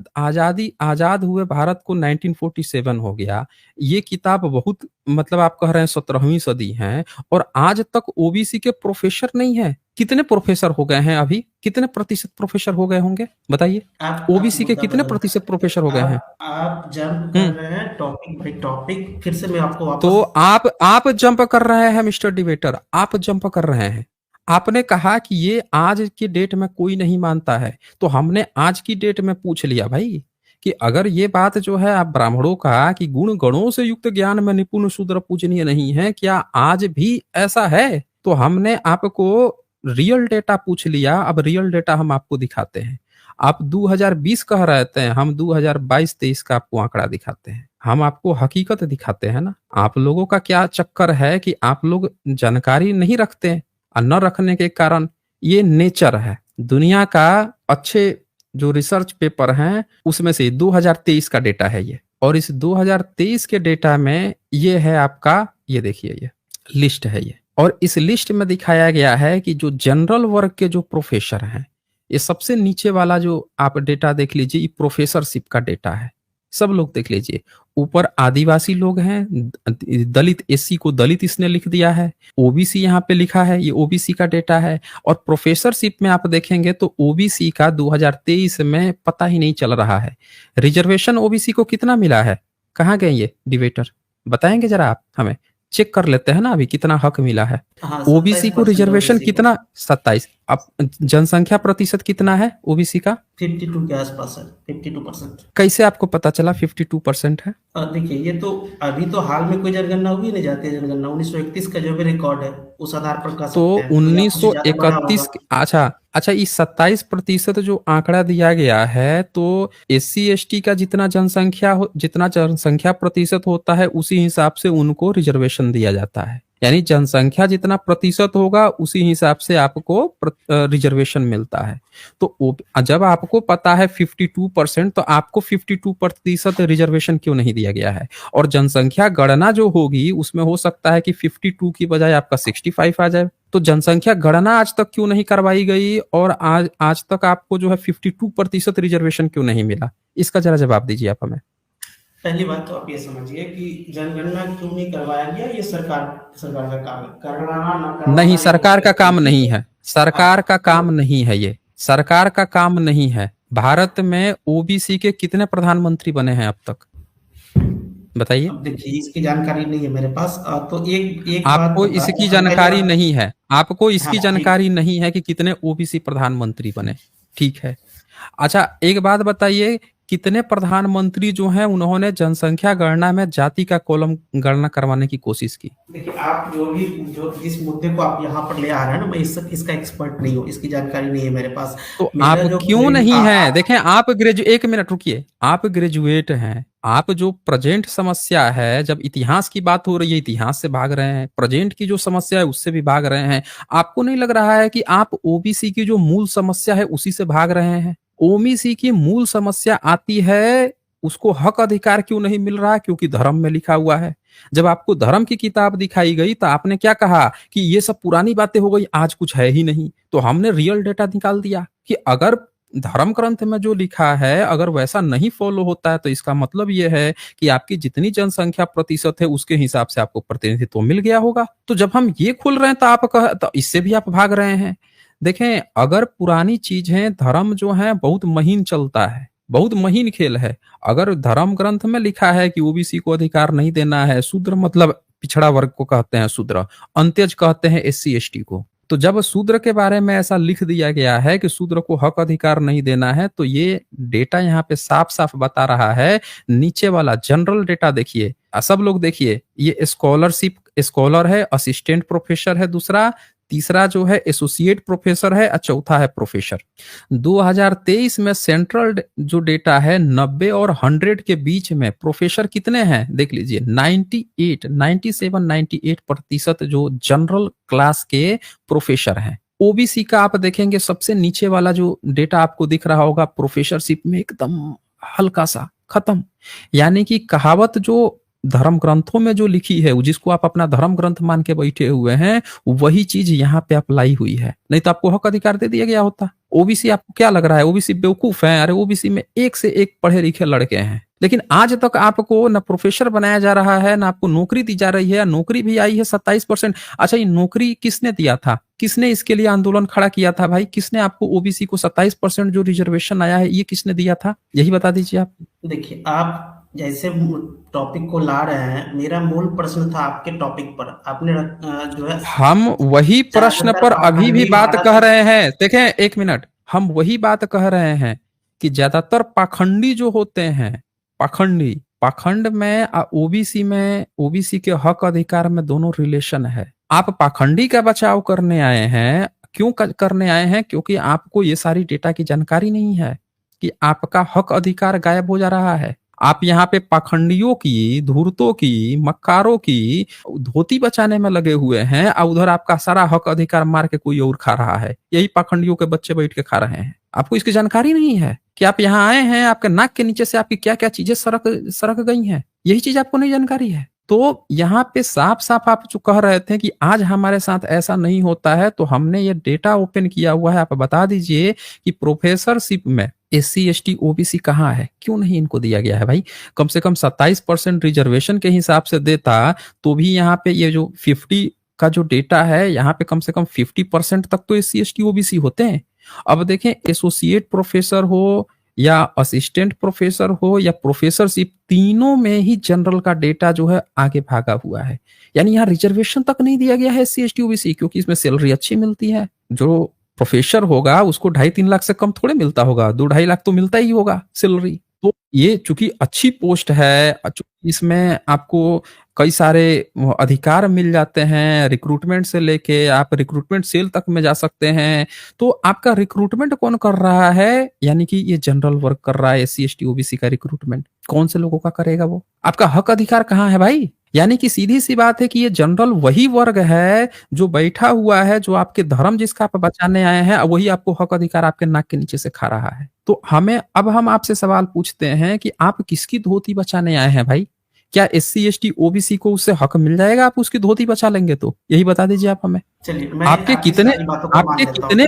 आजाद हुए भारत को 1947 हो गया। ये किताब बहुत, मतलब आप कह रहे हैं 17वीं सदी है, और आज तक ओबीसी के प्रोफेसर नहीं है। कितने प्रोफेसर हो गए हैं अभी? कितने प्रतिशत प्रोफेसर हो गए होंगे बताइए? आप ओबीसी के मुद्दा कितने बदल रहे प्रतिशत हैं, प्रोफेसर हो गए हैं? आप जंप कर हम्म। रहे हैं टॉपिक बाई टॉपिक। फिर से मैं आपको तो वापस आप जंप कर रहे हैं मिस्टर डिबेटर, आप जंप कर रहे हैं। आपने कहा कि ये आज की डेट में कोई नहीं मानता है, तो हमने आज की डेट में पूछ लिया भाई कि अगर ये बात जो है आप ब्राह्मणों का कि गुण गणों से युक्त ज्ञान में निपुण शूद्र पूजनीय नहीं है, क्या आज भी ऐसा है? तो हमने आपको रियल डेटा पूछ लिया। अब रियल डेटा हम आपको दिखाते हैं। आप 2020 कह रहे थे, हम 2022-23 का आपको आंकड़ा दिखाते हैं। हम आपको हकीकत दिखाते हैं ना। आप लोगों का क्या चक्कर है कि आप लोग जानकारी नहीं रखते हैं, और न रखने के कारण ये नेचर है दुनिया का। अच्छे जो रिसर्च पेपर हैं उसमें से 2023 का डेटा है ये, और इस 2023 के डेटा में ये है आपका, ये देखिए ये लिस्ट है ये, और इस लिस्ट में दिखाया गया है कि जो जनरल वर्ग के जो प्रोफेसर हैं, ये सबसे नीचे वाला जो आप डेटा देख लीजिए, ये प्रोफेसरशिप का डेटा है। सब लोग देख लीजिए। ऊपर आदिवासी लोग हैं, दलित, एससी को दलित इसने लिख दिया है, ओबीसी यहाँ पे लिखा है, ये ओबीसी का डेटा है। और प्रोफेसरशिप में आप देखेंगे तो ओबीसी का 2023 में पता ही नहीं चल रहा है। रिजर्वेशन ओबीसी को कितना मिला है? कहाँ गए ये डिबेटर? बताएंगे जरा आप हमें। चेक कर लेते हैं ना अभी कितना हक मिला है। हाँ, ओबीसी को 27% रिजर्वेशन ओबीसी को कितना? 27। अब जनसंख्या प्रतिशत कितना है ओबीसी का? 52 के आसपास है, 52%। कैसे आपको पता चला 52% है? देखिए, ये तो अभी तो हाल में कोई जनगणना हुई नहीं जाती है। जनगणना 1931 का जो भी रिकॉर्ड है उस आधार पर कह तो सकते हैं, तो या कुछ ज्यादा बढ़ा 1931, होगा। अच्छा अच्छा, इस 27% जो आंकड़ा दिया गया है, तो एससी एसटी का जितना जनसंख्या प्रतिशत होता है उसी हिसाब से उनको रिजर्वेशन दिया जाता है। यानी जनसंख्या जितना प्रतिशत होगा उसी हिसाब से आपको रिजर्वेशन मिलता है। तो जब आपको पता है 52%, तो आपको 52% रिजर्वेशन क्यों नहीं दिया गया है? और जनसंख्या गणना जो होगी उसमें हो सकता है कि 52 की बजाय आपका 65 आ जाए। तो जनसंख्या गणना आज तक क्यों नहीं करवाई गई, और आज तक आपको जो है 52% रिजर्वेशन क्यों नहीं मिला? इसका जरा जवाब दीजिए आप हमें। पहली बात तो आप ये समझिए कि जनगणना क्यों नहीं करवाया गया, ये सरकार सरकार का काम है। करवाना ना करवाना नहीं, ये सरकार का काम ठीक नहीं है। है। सरकार का तो काम नहीं है, ये सरकार का काम नहीं है। भारत में ओबीसी के कितने प्रधानमंत्री बने हैं अब तक बताइए? अब देखिए, इसकी जानकारी नहीं है मेरे पास। तो एक एक बात आपको बता इसकी पहली जानकारी बात। नहीं है? आपको हाँ इसकी ठीक। जानकारी नहीं है कि कितने ओबीसी प्रधानमंत्री बने? ठीक है। अच्छा एक बात बताइए, कितने प्रधानमंत्री जो हैं उन्होंने जनसंख्या गणना में जाति का कॉलम गणना करवाने की कोशिश की? देखिए, आप जो जिस मुद्दे को आप यहाँ पर ले आ रहे हैं ना, मैं इसका एक्सपर्ट नहीं हूँ, इसकी जानकारी नहीं है मेरे पास। तो मेरा आप जो क्यों नहीं है? देखें, आप एक मिनट रुकिए, आप ग्रेजुएट हैं। आप जो प्रेजेंट समस्या है, जब इतिहास की बात हो रही है इतिहास से भाग रहे हैं, प्रेजेंट की जो समस्या है उससे भी भाग रहे हैं। आपको नहीं लग रहा है कि आप ओबीसी की जो मूल समस्या है उसी से भाग रहे हैं? ओबीसी की मूल समस्या आती है, उसको हक अधिकार क्यों नहीं मिल रहा? क्योंकि धर्म में लिखा हुआ है। जब आपको धर्म की किताब दिखाई गई तो आपने क्या कहा कि ये सब पुरानी बातें हो गई, आज कुछ है ही नहीं। तो हमने रियल डेटा निकाल दिया कि अगर धर्म ग्रंथ में जो लिखा है अगर वैसा नहीं फॉलो होता है, तो इसका मतलब यह है कि आपकी जितनी जनसंख्या प्रतिशत है उसके हिसाब से आपको प्रतिनिधित्व मिल गया होगा। तो जब हम ये खोल रहे हैं तो इससे भी आप भाग रहे हैं। देखें, अगर पुरानी चीज है, धर्म जो है बहुत महीन चलता है। बहुत महीन खेल है। अगर धर्म ग्रंथ में लिखा है कि ओबीसी को अधिकार नहीं देना है, शूद्र मतलब पिछड़ा वर्ग को कहते हैं शूद्र, अंत्यज कहते हैं एससी एसटी को। तो जब शूद्र के बारे में ऐसा लिख दिया गया है कि शूद्र को हक अधिकार नहीं देना है, तो ये डेटा यहाँ पे साफ साफ बता रहा है। नीचे वाला जनरल डेटा देखिए, सब लोग देखिए, ये स्कॉलरशिप स्कॉलर है, असिस्टेंट प्रोफेसर है दूसरा, तीसरा जो है एसोसिएट प्रोफेसर है और चौथा है प्रोफेसर। 2023 में सेंट्रल जो डेटा है 90 और 100 के बीच में प्रोफेसर कितने हैं देख लीजिए, 97-98% जो जनरल क्लास के प्रोफेसर हैं। ओबीसी का आप देखेंगे सबसे नीचे वाला जो डेटा आपको दिख रहा होगा, प्रोफेसरशिप में एकदम हल्का सा खत्म। यानी कि कहावत जो धर्म ग्रंथों में जो लिखी है, जिसको आप अपना धर्म ग्रंथ मान के बैठे हुए हैं, वही चीज यहाँ पे अप्लाई हुई है। नहीं तो आपको हक अधिकार दे दिया गया होता। ओबीसी आपको क्या लग रहा है, ओबीसी बेवकूफ है? अरे ओबीसी में एक से एक पढ़े लिखे लड़के हैं, लेकिन आज तक आपको न प्रोफेसर बनाया जा रहा है, न आपको नौकरी दी जा रही है। नौकरी भी आई है 27%। अच्छा, ये नौकरी किसने दिया था? किसने इसके लिए आंदोलन खड़ा किया था भाई? किसने आपको ओबीसी को 27% जो रिजर्वेशन आया है, ये किसने दिया था? यही बता दीजिए आप। देखिए, आप जैसे टॉपिक को ला रहे हैं, मेरा मूल प्रश्न था आपके टॉपिक पर। आपने जो है हम वही प्रश्न पर अभी भी बात कह रहे हैं। देखें, एक मिनट, हम वही बात कह रहे हैं कि ज्यादातर पाखंडी जो होते हैं, पाखंड में ओबीसी के हक अधिकार में दोनों रिलेशन है। आप पाखंडी का बचाव करने आए हैं। क्यों करने आए हैं? क्योंकि आपको ये सारी डेटा की जानकारी नहीं है कि आपका हक अधिकार गायब हो जा रहा है। आप यहाँ पे पाखंडियों की, धूर्तों की, मक्कारों की धोती बचाने में लगे हुए हैं, और उधर आपका सारा हक अधिकार मार के कोई और खा रहा है। यही पाखंडियों के बच्चे बैठ के खा रहे हैं। आपको इसकी जानकारी नहीं है कि आप यहाँ आए हैं, आपके नाक के नीचे से आपकी क्या क्या चीजें सरक गई हैं। यही चीज आपको नहीं जानकारी है। तो यहाँ पे साफ साफ आप जो कह रहे थे कि आज हमारे साथ ऐसा नहीं होता है, तो हमने ये डेटा ओपन किया हुआ है। आप बता दीजिए कि प्रोफेसरशिप में एससी एसटी ओबीसी कहाँ है? क्यों नहीं इनको दिया गया है भाई? कम से कम 27% रिजर्वेशन के हिसाब से देता, तो भी यहाँ पे ये जो 50 का जो डेटा है, यहाँ पे कम से कम 50% तक तो एससी एसटी ओबीसी होते हैं। अब देखें, एसोसिएट प्रोफेसर हो या असिस्टेंट प्रोफेसर हो या प्रोफेसरशिप, तीनों में ही जनरल का डेटा जो है आगे भागा हुआ है। यानी यहाँ रिजर्वेशन तक नहीं दिया गया है एससी एसटी ओबीसी, क्योंकि इसमें सैलरी अच्छी मिलती है। जो प्रोफेसर होगा उसको 2.5-3 लाख से कम थोड़े मिलता होगा, 2-2.5 लाख तो मिलता ही होगा सैलरी। तो ये चूंकि अच्छी पोस्ट है, इसमें आपको कई सारे अधिकार मिल जाते हैं, रिक्रूटमेंट से लेके आप रिक्रूटमेंट सेल तक में जा सकते हैं। तो आपका रिक्रूटमेंट कौन कर रहा है? यानी कि ये जनरल वर्क कर रहा है। एससी एसटी ओबीसी का रिक्रूटमेंट कौन से लोगों का करेगा? वो आपका हक अधिकार कहाँ है भाई? यानी कि सीधी सी बात है कि ये जनरल वही वर्ग है जो बैठा हुआ है, जो आपके धर्म जिसका आप बचाने आए हैं, वही आपको हक अधिकार आपके नाक के नीचे से खा रहा है। तो हम आपसे सवाल पूछते हैं कि आप किसकी धोती बचाने आए हैं भाई? क्या एससी एसटी ओबीसी को उससे हक मिल जाएगा? आप उसकी धोती बचा लेंगे? तो यही बता दीजिए आप हमें। चलिए, आपके कितने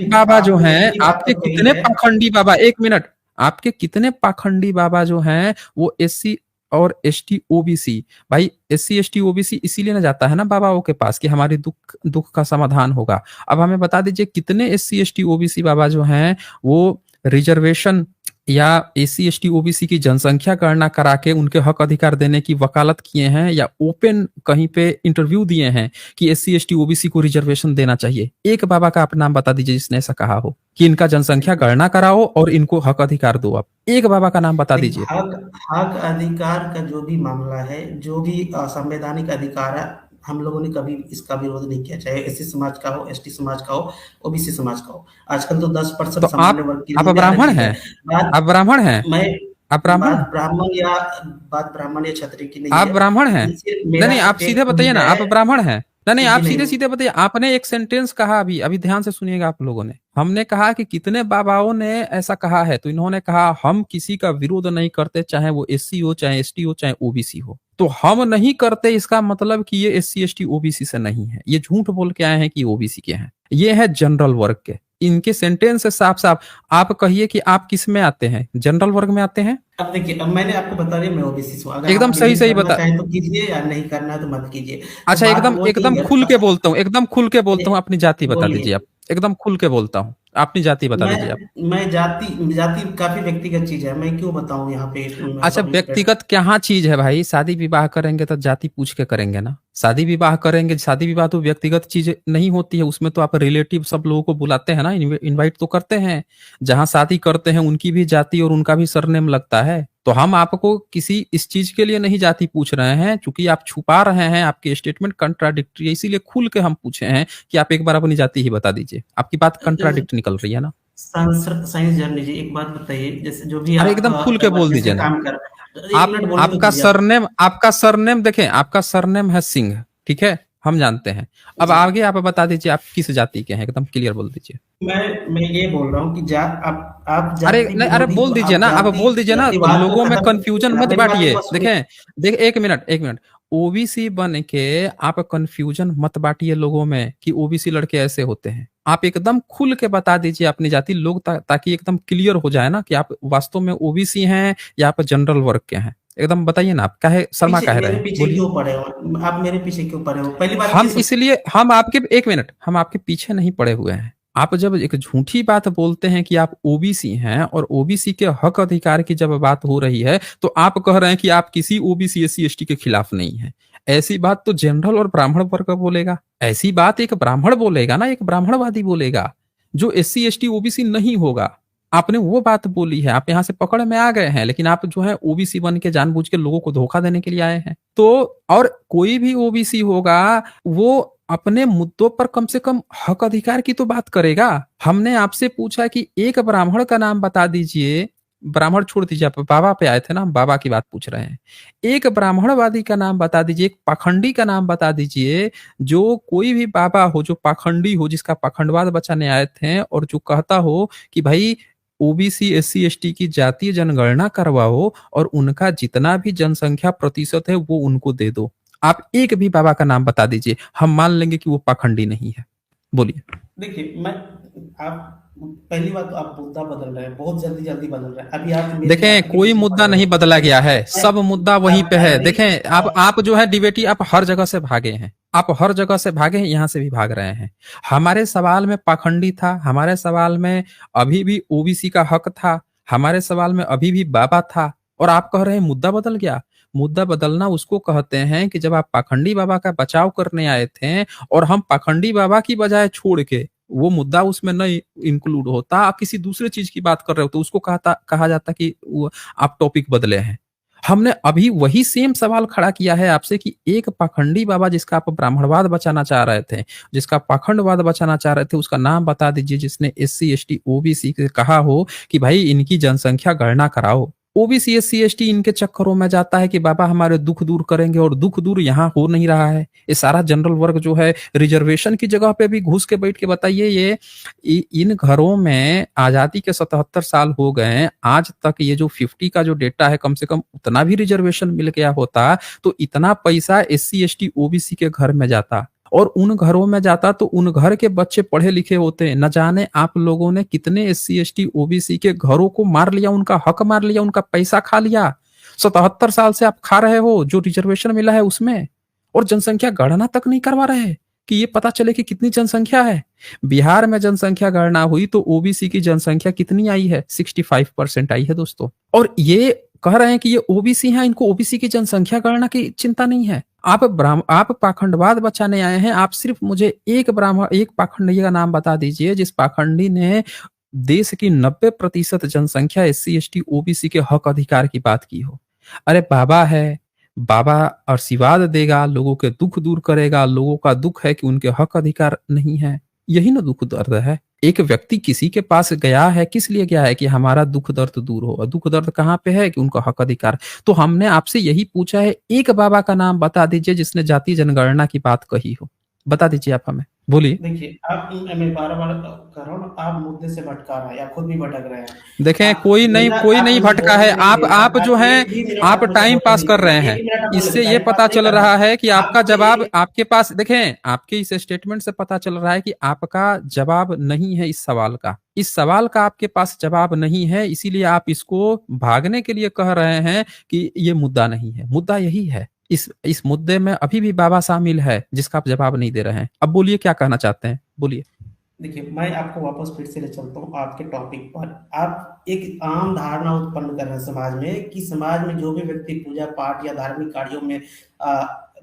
बाबा जो हैं, आपके कितने पाखंडी बाबा, एक मिनट, आपके कितने पाखंडी बाबा जो हैं वो एससी और एसटी ओबीसी, भाई एससी एसटी ओबीसी इसीलिए ना जाता है ना बाबाओं के पास कि हमारी दुख का समाधान होगा। अब हमें बता दीजिए कितने एससी एसटी ओबीसी बाबा जो हैं वो रिजर्वेशन या एससी एसटी ओबीसी की जनसंख्या गणना करा के उनके हक अधिकार देने की वकालत किए हैं, या ओपन कहीं पे इंटरव्यू दिए हैं कि एससी एसटी ओबीसी को रिजर्वेशन देना चाहिए? एक बाबा का आप नाम बता दीजिए जिसने ऐसा कहा हो कि इनका जनसंख्या गणना कराओ और इनको हक अधिकार दो। आप एक बाबा का नाम बता दीजिए। हक अधिकार का जो भी मामला है, जो भी संवैधानिक अधिकार है, हम लोगों ने कभी इसका विरोध नहीं किया, चाहे एससी समाज का हो, एसटी समाज का हो, ओबीसी समाज का हो। आजकल तो 10% तो सामान्य वर्ग के लिए आप ब्राह्मण हैं? आप ब्राह्मण हैं? आप ब्राह्मण? बात ब्राह्मण या क्षत्रिय की नहीं आप है। ब्राह्मण हैं? नहीं, आप सीधे बताइए ना, आप ब्राह्मण हैं? नहीं, आप सीधे बताइए। आपने एक सेंटेंस कहा अभी ध्यान से सुनिएगा आप लोगों ने। हमने कहा कि कितने बाबाओं ने ऐसा कहा है, तो इन्होंने कहा हम किसी का विरोध नहीं करते, चाहे वो एससी हो, चाहे एसटी हो, चाहे ओबीसी हो। तो हम नहीं करते इसका मतलब कि ये एससी एसटी ओबीसी से नहीं है। ये झूठ बोल के आए हैं कि ओबीसी के हैं। ये है जनरल वर्ग के। इनके सेंटेंस से साफ साफ आप कहिए कि आप किस में आते हैं? जनरल वर्ग में आते हैं? अब देखिए, अब मैंने आपको बता दिया मैं ओबीसी हूं। अगर एकदम सही बता, चाहे तो कीजिए या नहीं करना है तो मत कीजिए। अच्छा, एकदम खुल के बोलता हूँ, एकदम खुल के बोलता हूँ, अपनी जाति बता दीजिए आप। एकदम खुल के बोलता हूँ, अपनी जाति बता दीजिए आप। मैं जाति जाति काफी व्यक्तिगत चीज है, मैं क्यों बताऊं यहाँ पे अच्छा, पब्लिक प्लेटफॉर्म। व्यक्तिगत क्या चीज है भाई? शादी विवाह करेंगे तो जाति पूछ के करेंगे ना। शादी विवाह करेंगे, शादी विवाह तो व्यक्तिगत चीज नहीं होती है, उसमें तो आप रिलेटिव सब लोगों को बुलाते हैं ना, इनवाइट तो करते हैं। जहां शादी करते हैं उनकी भी जाति और उनका भी सरनेम लगता है। तो हम आपको किसी इस चीज के लिए नहीं जाति पूछ रहे हैं, क्योंकि आप छुपा रहे हैं, आपकी स्टेटमेंट कंट्राडिक्टरी है, इसीलिए खुल के हम पूछे हैं कि आप एक बार अपनी जाति ही बता दीजिए। आपकी बात कंट्राडिक्ट निकल रही है ना। साइंस जर्नी जी, एक बात बताइए, जैसे जो भी अरे आप एकदम खुल के बोल जैसे दीजिए ना। काम कर, एक आप मिनट बोलने तो आपका दीजिए आप। सरनेम, आपका सरनेम देखें, आपका सरनेम है सिंह, ठीक है, हम जानते हैं। अब जी, आगे आप बता दीजिए आप किस जाति के हैं, एकदम क्लियर बोल दीजिए। मैं ये बोल रहा हूँ कि आप अरे जाति नहीं, अरे विरोधी, बोल दीजिए आप ना, आप बोल दीजिए ना, जातिवाद को लोगों में खत्म क्यों नहीं कंफ्यूजन कर रहे? मत मेरी बात एक बांटिए। बार सुनिए। देखें, देख एक मिनट, एक मिनट। ओबीसी बन के आप कंफ्यूजन मत बांटिए लोगों में कि ओबीसी लड़के ऐसे होते हैं। आप एकदम खुल के बता दीजिए अपनी जाति, लोग ताकि एकदम क्लियर हो जाए ना कि आप वास्तव में ओबीसी हैं या आप जनरल वर्ग के हैं। एकदम बताइए ना, आप काहे शर्मा पीछे काहे रहे मेरे हैं, पीछे बोलिए। क्यों पड़े हो आप? मेरे पीछे क्यों पड़े हो? पहली बात ये हम सुन। इसलिए, हम आपके, एक मिनट, हम आपके पीछे नहीं पड़े हुए हैं। आप जब एक झूठी बात बोलते हैं कि आप ओबीसी हैं और ओबीसी के हक अधिकार की जब बात हो रही है, तो आप कह रहे हैं कि आप किसी ओबीसी एससी एसटी के खिलाफ नहीं है। ऐसी बात तो जनरल और ब्राह्मण वर्ग बोलेगा। ऐसी बात एक ब्राह्मण बोलेगा ना, एक ब्राह्मणवादी बोलेगा, जो एससी एसटी ओबीसी नहीं होगा। आपने वो बात बोली है, आप यहाँ से पकड़ में आ गए हैं, लेकिन आप जो है ओबीसी बन के जानबूझ के लोगों को धोखा देने के लिए आए हैं। तो और कोई भी ओबीसी होगा, वो अपने मुद्दों पर कम से कम हक अधिकार की तो बात करेगा। हमने आपसे पूछा कि एक ब्राह्मण का नाम बता दीजिए, ब्राह्मण छोड़ दीजिए, आप बाबा पे आए थे ना, हम बाबा की बात पूछ रहे हैं। एक ब्राह्मणवादी का नाम बता दीजिए, एक पाखंडी का नाम बता दीजिए, जो कोई भी बाबा हो जो पाखंडी हो, जिसका पाखंडवाद बचाने आए थे और जो कहता हो कि भाई ओबीसी एससी एसटी की जातीय जनगणना करवाओ और उनका जितना भी जनसंख्या प्रतिशत है वो उनको दे दो। आप एक भी बाबा का नाम बता दीजिए, हम मान लेंगे कि वो पाखंडी नहीं है। बोलिए। देखिए, मैं आप पहली बात तो आप मुद्दा बदल रहे हैं, बहुत जल्दी जल्दी बदल रहे हैं। अभी आप मेरी देखें, जाति के कोई पीछे पड़े मुद्दा हुए नहीं हैं। बदला गया है, मैं सब मुद्दा वहीं पे है। नहीं, देखें, आप जो है डिबेटी, आप हर जगह से भागे हैं, आप हर जगह से भागे हैं, यहाँ से भी भाग रहे हैं। हमारे सवाल में पाखंडी था, हमारे सवाल में अभी भी ओबीसी का हक था, हमारे सवाल में अभी भी बाबा था, और आप कह रहे हैं मुद्दा बदल गया। मुद्दा बदलना उसको कहते हैं कि जब आप पाखंडी बाबा का बचाव करने आए थे और हम पाखंडी बाबा की बजाय छोड़ के, वो मुद्दा उसमें नहीं इंक्लूड होता, आप किसी दूसरे चीज की बात कर रहे हो, तो उसको कहा जाता कि आप टॉपिक बदले हैं। हमने अभी वही सेम सवाल खड़ा किया है आपसे कि एक पाखंडी बाबा जिसका आप ब्राह्मणवाद बचाना चाह रहे थे, जिसका पाखंडवाद बचाना चाह रहे थे, उसका नाम बता दीजिए, जिसने एससी एसटी ओबीसी से कहा हो कि भाई इनकी जनसंख्या गणना कराओ। ओबीसी एससी एसटी इनके चक्करों में जाता है कि बाबा हमारे दुख दूर करेंगे, और दुख दूर यहाँ हो नहीं रहा है। ये सारा जनरल वर्ग जो है रिजर्वेशन की जगह पे भी घुस के बैठ के बताइए, इन घरों में आजादी के 77 साल हो गए, आज तक ये जो 50 का जो डेटा है, कम से कम उतना भी रिजर्वेशन मिल गया होता तो इतना पैसा एससी एसटी ओबीसी के घर में जाता, और उन घरों में जाता तो उन घर के बच्चे पढ़े लिखे होते। न जाने आप लोगों ने कितने एससी एसटी ओबीसी के घरों को मार लिया, उनका हक मार लिया, उनका पैसा खा लिया। 77 साल से आप खा रहे हो जो रिजर्वेशन मिला है उसमें, और जनसंख्या गणना तक नहीं करवा रहे कि ये पता चले कि कितनी जनसंख्या है। बिहार में जनसंख्या गणना हुई तो ओबीसी की जनसंख्या कितनी आई है? 65% आई है दोस्तों। और ये कह रहे हैं कि ये ओबीसी हैं, इनको ओबीसी की जनसंख्या गणना की चिंता नहीं है। आप पाखंडवाद बचाने आए हैं। आप सिर्फ मुझे एक पाखंडी का नाम बता दीजिए जिस पाखंडी ने देश की 90% जनसंख्या एससी एसटी ओबीसी के हक अधिकार की बात की हो। अरे बाबा है, बाबा आशीर्वाद देगा, लोगों के दुख दूर करेगा। लोगों का दुख है कि उनके हक अधिकार नहीं है, यही ना दुख दर्द है। एक व्यक्ति किसी के पास गया है, किस लिए गया है? कि हमारा दुख दर्द दूर हो। दुख दर्द कहाँ पे है? कि उनका हक अधिकार। तो हमने आपसे यही पूछा है, एक बाबा का नाम बता दीजिए जिसने जाति जनगणना की बात कही हो, बता दीजिए आप हमें, बोलिए। देखिए, आप मैं बार-बार कह रहा हूँ ना, आप मुद्दे से भटका रहे हैं, आप खुद भी भटक रहे हैं। देखें, आप कोई आप नहीं मुझे भटका है। बोलने नहीं दे रहे आप हैं। जो आप हैं, एक भी मिनट आप आप मुझे टाइम बोलने पास नहीं कर दे रहे रहे। हैं। 1 मिनट आप बोले, इससे ये टाइम पास पता नहीं चल कर रहा रहा हूँ। है कि आपका आपसे जवाब आपके पास, देखें, आपके इस स्टेटमेंट से पता चल रहा है कि आपका जवाब नहीं है इस सवाल का। इस सवाल का आपके पास जवाब नहीं है, इसीलिए आप इसको भागने के लिए कह रहे हैं कि ये मुद्दा नहीं है। मुद्दा यही है। इस मुद्दे में अभी भी बाबा शामिल है जिसका आप जवाब नहीं दे रहे हैं। अब बोलिए क्या कहना चाहते हैं, बोलिए। देखिए, मैं आपको वापस फिर से ले चलता हूँ आपके टॉपिक पर। आप एक आम धारणा उत्पन्न कर रहे हैं समाज में कि समाज में जो भी व्यक्ति पूजा पाठ या धार्मिक कार्यों में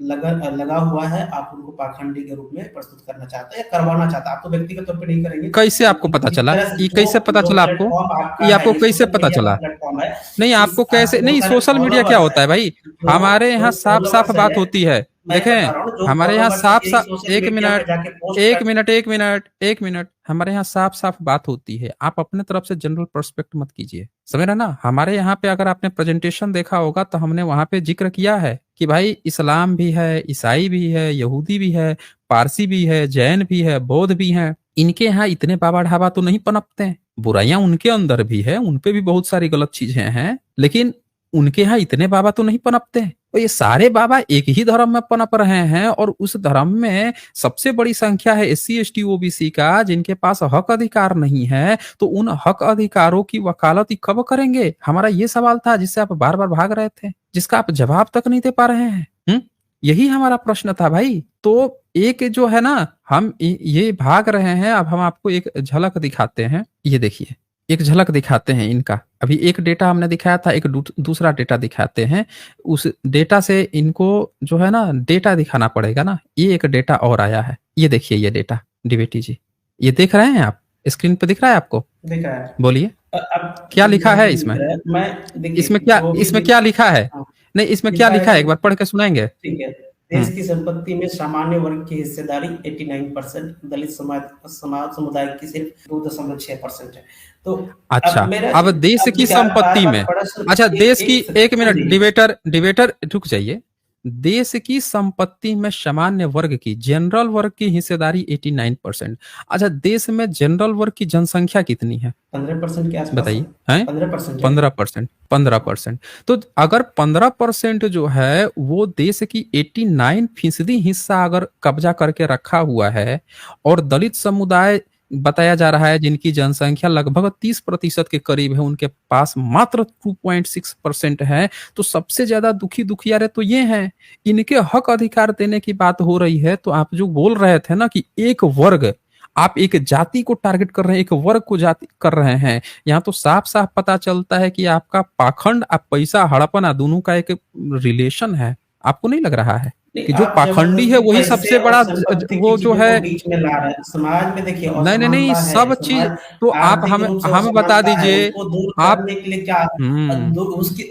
लगा हुआ है, आप उनको पाखंडी के रूप में प्रस्तुत करना चाहते हैं या करवाना चाहते हैं। आप तो व्यक्तिगत तौर पे नहीं करेंगे, कैसे आपको लेकिन पता जिस चला? तरह से ये जो कैसे पता जो चला आपको? प्लेटफ़ॉर्म आपका ये है, आपको ये कैसे सोशल पता मीडिया का चला? प्लेटफ़ॉर्म है। नहीं, इस आपको कैसे? आपके बहुत नहीं, सारे सोशल मीडिया क्या फॉलोवर्स होता है हैं, भाई? जो हमारे यहाँ जो साफ-साफ फॉलोवर्स बात हैं, होती है। मैं बता देखें, रहा हूँ, जो हमारे यहाँ फॉलोवर्स हैं, यही साफ-साफ सोशल 1 मीडिया पे मिनट, जाके पोस्ट 1 कर मिनट, 1 मिनट, 1 मिनट। हमारे यहाँ साफ-साफ बात होती है। आप अपने तरफ से जनरल पर्सपेक्ट मत कीजिए। समझ रहे हैं ना? हमारे यहाँ पे अगर आपने प्रेजेंटेशन देखा होगा तो हमने वहाँ पे ज़िक्र किया है कि भाई इस्लाम भी है, ईसाई भी है, यहूदी भी है, पारसी भी है, जैन भी है, बौद्ध भी हैं। इनके यहाँ इतने बाबा-ढाबा तो नहीं पनपते हैं। बुराइयाँ उनके अंदर भी है, उन पे भी बहुत सारी गलत चीज़ें हैं, लेकिन उनके यहाँ इतने बाबा तो नहीं पनपते हैं। तो ये सारे बाबा एक ही धर्म में पनप रहे हैं और उस धर्म में सबसे बड़ी संख्या है एससी, एसटी, ओबीसी का, जिनके पास हक अधिकार नहीं है। तो उन हक अधिकारों की वकालत कब करेंगे? हमारा ये सवाल था जिससे आप बार-बार भाग रहे थे, जिसका आप जवाब तक नहीं दे पा रहे हैं। यही हमारा प्रश्न था भाई। तो एक जो है ना, हम ये भाग रहे हैं, अब हम आपको एक झलक दिखाते हैं। ये देखिए, एक झलक दिखाते हैं इनका। अभी एक डेटा हमने दिखाया था, एक दूसरा डेटा दिखाते हैं। उस डेटा से इनको जो है ना डेटा दिखाना पड़ेगा ना। ये एक डेटा और आया है, ये देखिए, ये डेटा डिबेटी जी, ये देख रहे हैं आप? स्क्रीन पे दिख रहा है आपको? दिख रहा है। बोलिए, अब क्या ये लिखा है नहीं दिख इसमें? रहा है। मैं देखिए, इसमें क्या, जो भी इसमें क्या लिखा है? हाँ, नहीं, इसमें क्या लिखा है लिखा है? कि एक बार पढ़ के सुनाएंगे? ठीक है, हम्म। देश की संपत्ति में सामान्य वर्ग की हिस्सेदारी 89%, दलित समुदाय की सिर्फ 2.6% है। तो अच्छा, अब मेरा अब देश अब की देखिए, आप संपत्ति बार-बार में, प्रश्न अच्छा देश की, एक एक मिनट, सुनिए। डिबेटर डिबेटर रुक जाइए। देश की संपत्ति में सामान्य वर्ग की, जनरल वर्ग की हिस्सेदारी 89%। अच्छा, देश में जनरल वर्ग की जनसंख्या कितनी है 15% के आसपास है। बताइए? हैं? 15% है। 15%, 15%। तो अगर 15% जो है वो देश की 89% हिस्सा अगर कब्जा करके रखा हुआ है, और दलित समुदाय बताया जा रहा है जिनकी जनसंख्या लगभग 30% के करीब है, उनके पास मात्र 2.6% है। तो सबसे ज्यादा दुखी दुखियारे तो ये हैं। इनके हक अधिकार देने की बात हो रही है, तो आप जो बोल रहे थे ना कि एक वर्ग, आप एक जाति को टारगेट कर रहे हैं, एक वर्ग को जाति कर रहे हैं। यहाँ तो साफ साफ पता चलता है कि आपका पाखंड, आप पैसा हड़पना, दोनों का एक रिलेशन है। आपको नहीं लग रहा है नहीं, कि जो आप पाखंडी है ज़बरदस्ती वही पैसे सबसे और बड़ा संपत्ति की वो जो चीज़ों है? को बीच में ला रहे हैं। समाज में देखिए नहीं नहीं नहीं, असमानता है, सब चीज समाज तो आप आर्थिक रूप से हमें बता असमानता है, दीजिए। उसको दूर आप करने के लिए क्या हम्म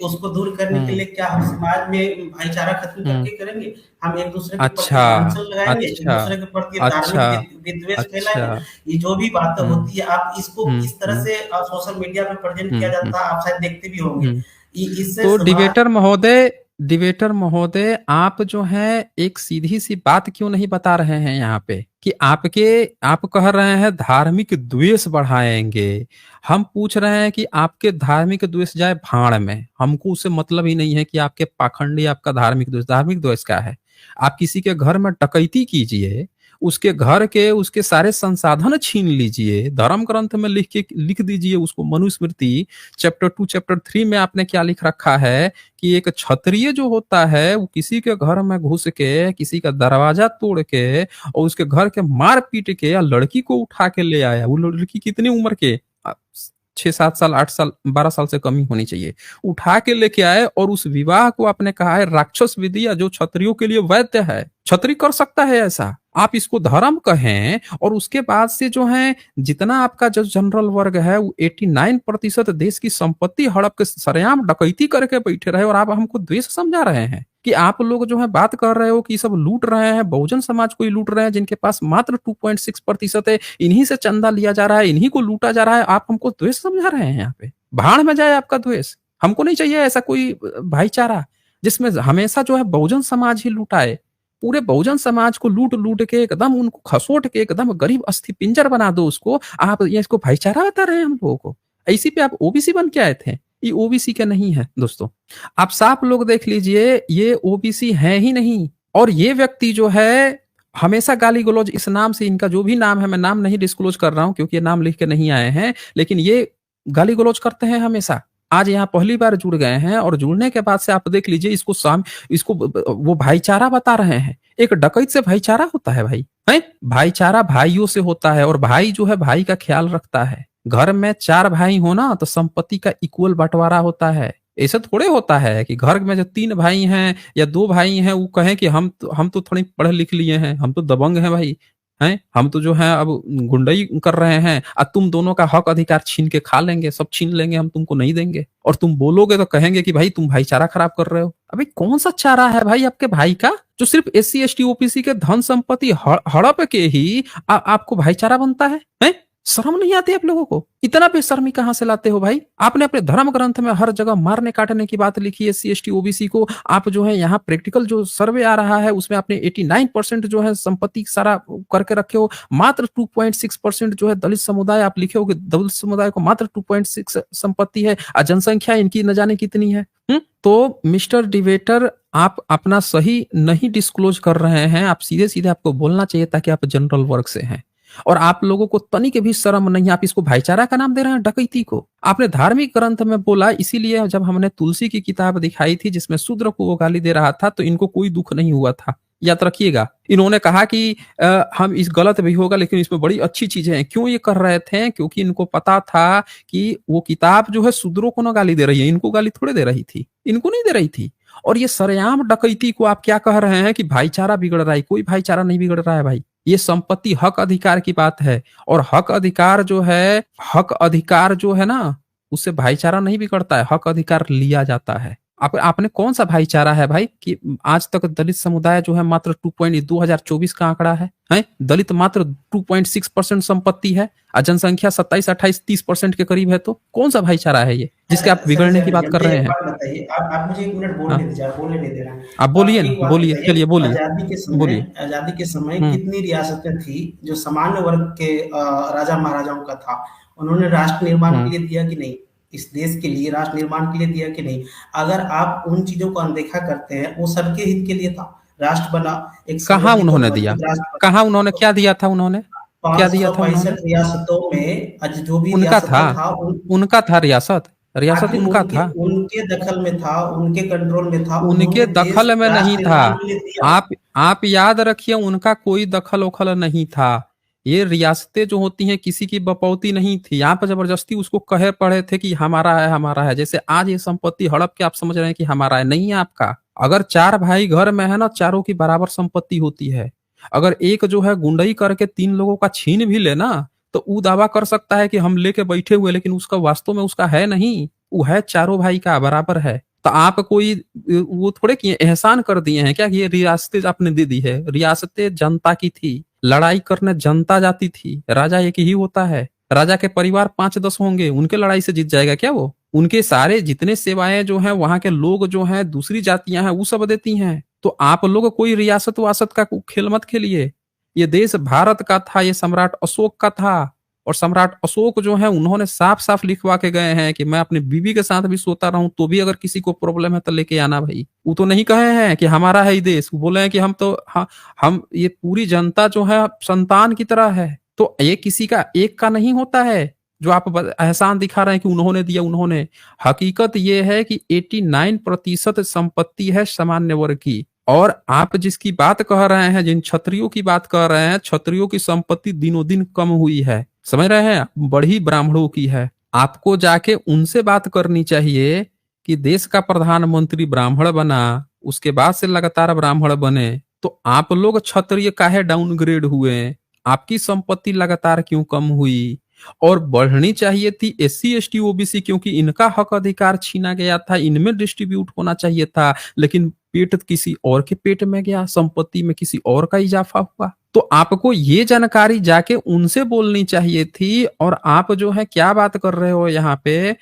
उसको दूर करने के हम्म लिए क्या हम समाज में भाईचारा खत्म हम्म करके करेंगे? हम एक-दूसरे के प्रति अच्छा, लांछन लगाएँगे, अच्छा, एक-दूसरे के प्रति धार्मिक अच्छा, विद्वेष अच्छा। फैलाएँगे। ये जो भी बातें हम्म होती है, आप इसको किस तरह हम्म से सोशल मीडिया पे प्रेज़ेंट किया हम्म जाता है, आप शायद देखते भी होंगे। हम्म इससे तो समाज डिबेटर महोदय, आप जो है एक सीधी सी बात क्यों नहीं बता रहे हैं यहाँ पे कि आप कह रहे हैं धार्मिक द्वेष बढ़ाएंगे। हम पूछ रहे हैं कि आपके धार्मिक द्वेष जाए भाड़ में, हमको उससे मतलब ही नहीं है कि आपके पाखंडी, आपका धार्मिक द्वेष क्या है? आप किसी के घर में डकैती कीजिए, उसके घर के उसके सारे संसाधन छीन लीजिए, धर्म ग्रंथ में लिख दीजिए उसको। मनुस्मृति चैप्टर 2 चैप्टर 3 में आपने क्या लिख रखा है कि एक क्षत्रिय जो होता है वो किसी के घर में घुस के, किसी का दरवाजा तोड़ के और उसके घर के मार पीट के या लड़की को उठा के ले आया। वो लड़की कितनी उम्र के, 6-7 साल, 8 साल, 12 साल से कम ही होनी चाहिए, उठा के लेके आए और उस विवाह को आपने कहा है राक्षस विद्या, जो क्षत्रियों के लिए वैध है। क्षत्रिय कर सकता है ऐसा? आप इसको धर्म कहें। और उसके बाद से जो है, जितना आपका जो जनरल वर्ग है वो 89% देश की संपत्ति हड़प के सरेआम डकैती करके बैठे रहे, और आप हमको द्वेष समझा रहे हैं कि आप लोग जो है बात कर रहे हो कि सब लूट रहे हैं, बहुजन समाज को ही लूट रहे हैं, जिनके पास मात्र 2.6% है, इन्हीं से चंदा लिया जा रहा है, इन्हीं को लूटा जा रहा है। आप हमको द्वेष समझा रहे हैं यहाँ पे। भाड़ में जाए आपका द्वेष। हमको नहीं चाहिए ऐसा कोई भाईचारा जिसमें हमेशा जो है बहुजन समाज ही लूटाए। पूरे बहुजन समाज को लूट लूट के एकदम उनको खसोट के एकदम गरीब अस्थि पिंजर बना दो उसको। आप ये इसको भाईचारा बता रहे हैं हम लोगों को? इसी पे आप ओबीसी बन के आए थे? ये ओबीसी के नहीं है दोस्तों। आप साफ लोग देख लीजिए, ये ओबीसी है ही नहीं। और ये व्यक्ति जो है हमेशा गाली गलौज, इस नाम से, इनका जो भी नाम है, मैं नाम नहीं डिस्क्लोज कर रहा हूं क्योंकि ये नाम लिख के नहीं आए हैं, लेकिन ये गाली गलौज करते हैं हमेशा। आज यहाँ पहली बार जुड़ गए हैं और जुड़ने के बाद से आप देख लीजिए इसको वो भाईचारा बता रहे हैं। एक डकैत से भाईचारा होता है भाई, है भाईचारा भाइयों से होता है और भाई जो है भाई का ख्याल रखता है। घर में 4 भाई हो ना तो संपत्ति का इक्वल बंटवारा होता है। ऐसा थोड़े होता है कि घर में जो 3 भाई हैं या 2 भाई हैं वो कहें कि हम तो थोड़ी पढ़ लिख लिए हैं, हम तो दबंग हैं भाई, हैं हम तो जो है अब गुंडई कर रहे हैं और तुम दोनों का हक अधिकार छीन के खा लेंगे, सब छीन लेंगे, हम तुमको नहीं देंगे। और तुम बोलोगे तो कहेंगे कि भाई तुम भाईचारा खराब कर रहे हो। अभी कौन सा चारा है भाई आपके भाई का जो सिर्फ SC ST OBC के धन संपत्ति हड़प के ही आपको भाईचारा बनता है? हैं? शर्म नहीं आती आप लोगों को? इतना बेशर्मी कहां से लाते हो भाई? आपने अपने धर्म ग्रंथ में हर जगह मारने काटने की बात लिखी है SC ST OBC को। आप जो है यहाँ प्रैक्टिकल जो सर्वे आ रहा है उसमें आपने 89% जो है संपत्ति सारा करके रखे हो। मात्र 2.6% जो है दलित समुदाय आप लिखे हो कि दलित समुदाय को मात्र 2.6 संपत्ति है और जनसंख्या इनकी न जाने कितनी है। तो मिस्टर डिबेटर आप अपना सही नहीं डिस्क्लोज कर रहे हैं। आप सीधे सीधे आपको बोलना चाहिए ताकि आप जनरल वर्ग से हैं और आप लोगों को तनिक भी शर्म नहीं। आप इसको भाईचारा का नाम दे रहे हैं डकैती को। आपने धार्मिक ग्रंथ में बोला, इसीलिए जब हमने तुलसी की किताब दिखाई थी जिसमें शूद्र को वो गाली दे रहा था तो इनको कोई दुख नहीं हुआ था। याद रखिएगा, इन्होंने कहा कि हम इस गलत भी होगा लेकिन इसमें बड़ी अच्छी चीजें हैं। क्यों ये कर रहे थे? क्योंकि इनको पता था कि वो किताब जो है शूद्रों को ना गाली दे रही है, इनको गाली थोड़े दे रही थी, इनको नहीं दे रही थी। और ये सरेआम डकैती को आप क्या कह रहे हैं कि भाईचारा बिगड़ रहा है? कोई भाईचारा नहीं बिगड़ रहा है भाई। ये संपत्ति हक अधिकार की बात है और हक अधिकार जो है ना उससे भाईचारा नहीं बिगड़ता है, हक अधिकार लिया जाता है। आपने कौन सा भाईचारा है भाई कि आज तक दलित समुदाय जो है मात्र 2024 का आंकड़ा है, दलित मात्र 2.6% संपत्ति है और जनसंख्या 27, 28, 30% के करीब है। तो कौन सा भाईचारा है ये जिसके आप बिगड़ने की बात कर रहे हैं? बताइए, आप मुझे 1 मिनट बोलने दीजिए, आप बोलने नहीं दे रहे हैं। आप बोलिए ना, बोलिए, चलिए बोलिए, बोलिए। आजादी के समय कितनी रियासतें थी जो सामान्य वर्ग के राजा महाराजाओं का था? उन्होंने राष्ट्र निर्माण के लिए दिया कि नहीं? इस देश के लिए राष्ट्र निर्माण के लिए दिया कि नहीं? अगर आप उन चीजों को अनदेखा करते हैं, वो सबके हित के लिए था। राष्ट्र बना, एक कहाँ उन्होंने दिया? कहाँ उन्होंने क्या दिया था? उन्होंने क्या दिया था? 565 रियासतों में आज जो भी उनका था, उनका था रियासत उनका था, उनके दखल में था, उनके कंट्रोल में था, उनके दखल में नहीं था। आप याद रखिए, उनका कोई दखल उखल नहीं था। ये रियासतें जो होती हैं किसी की बपौती नहीं थी। यहाँ पर जबरदस्ती उसको कहे पड़े थे कि हमारा है, हमारा है। जैसे आज ये संपत्ति हड़प के आप समझ रहे हैं कि हमारा है, नहीं है आपका। अगर 4 भाई घर में है ना, चारों की बराबर संपत्ति होती है। अगर एक जो है गुंडई करके 3 लोगों का छीन भी ले ना तो वो दावा कर सकता है कि हम लेके बैठे हुए, लेकिन उसका वास्तव में उसका है नहीं, वो है चारों भाई का बराबर है। तो आप कोई वो थोड़े किए एहसान कर दिए हैं क्या कि ये रियासतें आपने दे दी है? रियासतें जनता की थी, लड़ाई करने जनता जाती थी। राजा एक ही होता है, राजा के परिवार 5-10 होंगे, उनके लड़ाई से जीत जाएगा क्या वो? उनके सारे जितने सेवाएं जो हैं वहां के लोग जो हैं दूसरी जातियां हैं वो सब देती हैं। तो आप लोग कोई रियासत वासत का खेल मत खेलिए। ये देश भारत का था, ये सम्राट अशोक का था और सम्राट अशोक जो है उन्होंने साफ साफ लिखवा के गए हैं कि मैं अपनी बीवी के साथ भी सोता रहूं तो भी अगर किसी को प्रॉब्लम है तो लेके आना भाई। वो तो नहीं कहे हैं कि हमारा है ये देश, वो बोले हैं कि हम ये पूरी जनता जो है संतान की तरह है। तो ये किसी का एक का नहीं होता है जो आप एहसान दिखा रहे हैं कि उन्होंने दिया, उन्होंने। हकीकत ये है कि 89% संपत्ति है सामान्य वर्ग की। और आप जिसकी बात कह रहे हैं, जिन क्षत्रियों की बात कर रहे हैं, क्षत्रियों की संपत्ति दिनों दिन कम हुई है, समझ रहे हैं? बढ़ी ब्राह्मणों की है। आपको जाके उनसे बात करनी चाहिए कि देश का प्रधानमंत्री ब्राह्मण बना, उसके बाद से लगातार ब्राह्मण बने, तो आप लोग क्षत्रिय काहे डाउनग्रेड हुए? आपकी संपत्ति लगातार क्यों कम हुई? और बढ़नी चाहिए थी SC ST OBC, क्योंकि इनका हक अधिकार छीना गया था, इनमें डिस्ट्रीब्यूट होना चाहिए था, लेकिन पेट किसी और के पेट में गया, संपत्ति में किसी और का इजाफा हुआ। तो आपको ये जानकारी जाके उनसे बोलनी चाहिए थी। और आप जो है क्या बात कर रहे हो यहाँ पे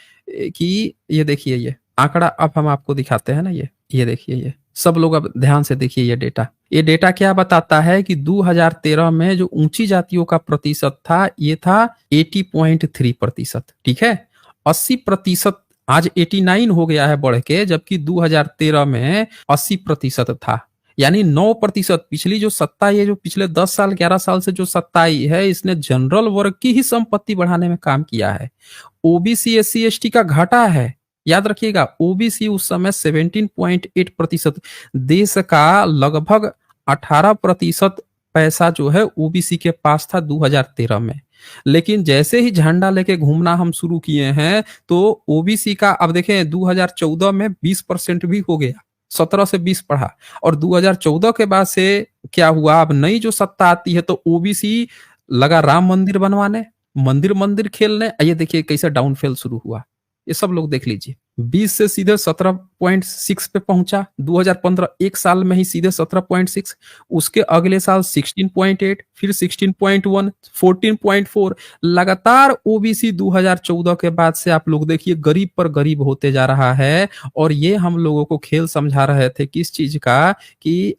कि ये देखिए, ये आंकड़ा अब हम आपको दिखाते हैं ना, ये देखिए, ये सब लोग अब ध्यान से देखिए ये डेटा क्या बताता है कि 2013 में जो ऊंची जातियों का प्रतिशत था ये था 80.3%, ठीक है। 80% आज 89 हो गया है बढ़ के, जबकि 2013 में 80% था, यानी 9%। पिछली जो सत्ता, ये जो पिछले 10 साल 11 साल से जो सत्ता आई है, इसने जनरल वर्ग की ही संपत्ति बढ़ाने में काम किया है। OBC SC ST का घटा है, याद रखिएगा, ओबीसी उस समय 17.8%, देश का लगभग 18% पैसा जो है ओबीसी के पास था 2013 में। लेकिन जैसे ही झंडा लेके घूमना हम शुरू किए हैं, तो ओबीसी का अब देखें 2014 में 20% भी हो गया, 17 से 20 बढ़ा। और 2014 के बाद से क्या हुआ, अब नई जो सत्ता आती है तो ओबीसी लगा राम मंदिर बनवाने, मंदिर मंदिर खेलने। ये देखिए कैसे डाउनफॉल शुरू हुआ, ये सब लोग देख लीजिए। 20 से सीधे 17.6 पे पहुंचा 2015, एक साल में ही सीधे 17.6। उसके अगले साल 16.8, फिर 16.1, 14.4। लगातार ओबीसी 2014 के बाद से आप लोग देखिए गरीब पर गरीब होते जा रहा है। और ये हम लोगों को खेल समझा रहे थे किस चीज का, कि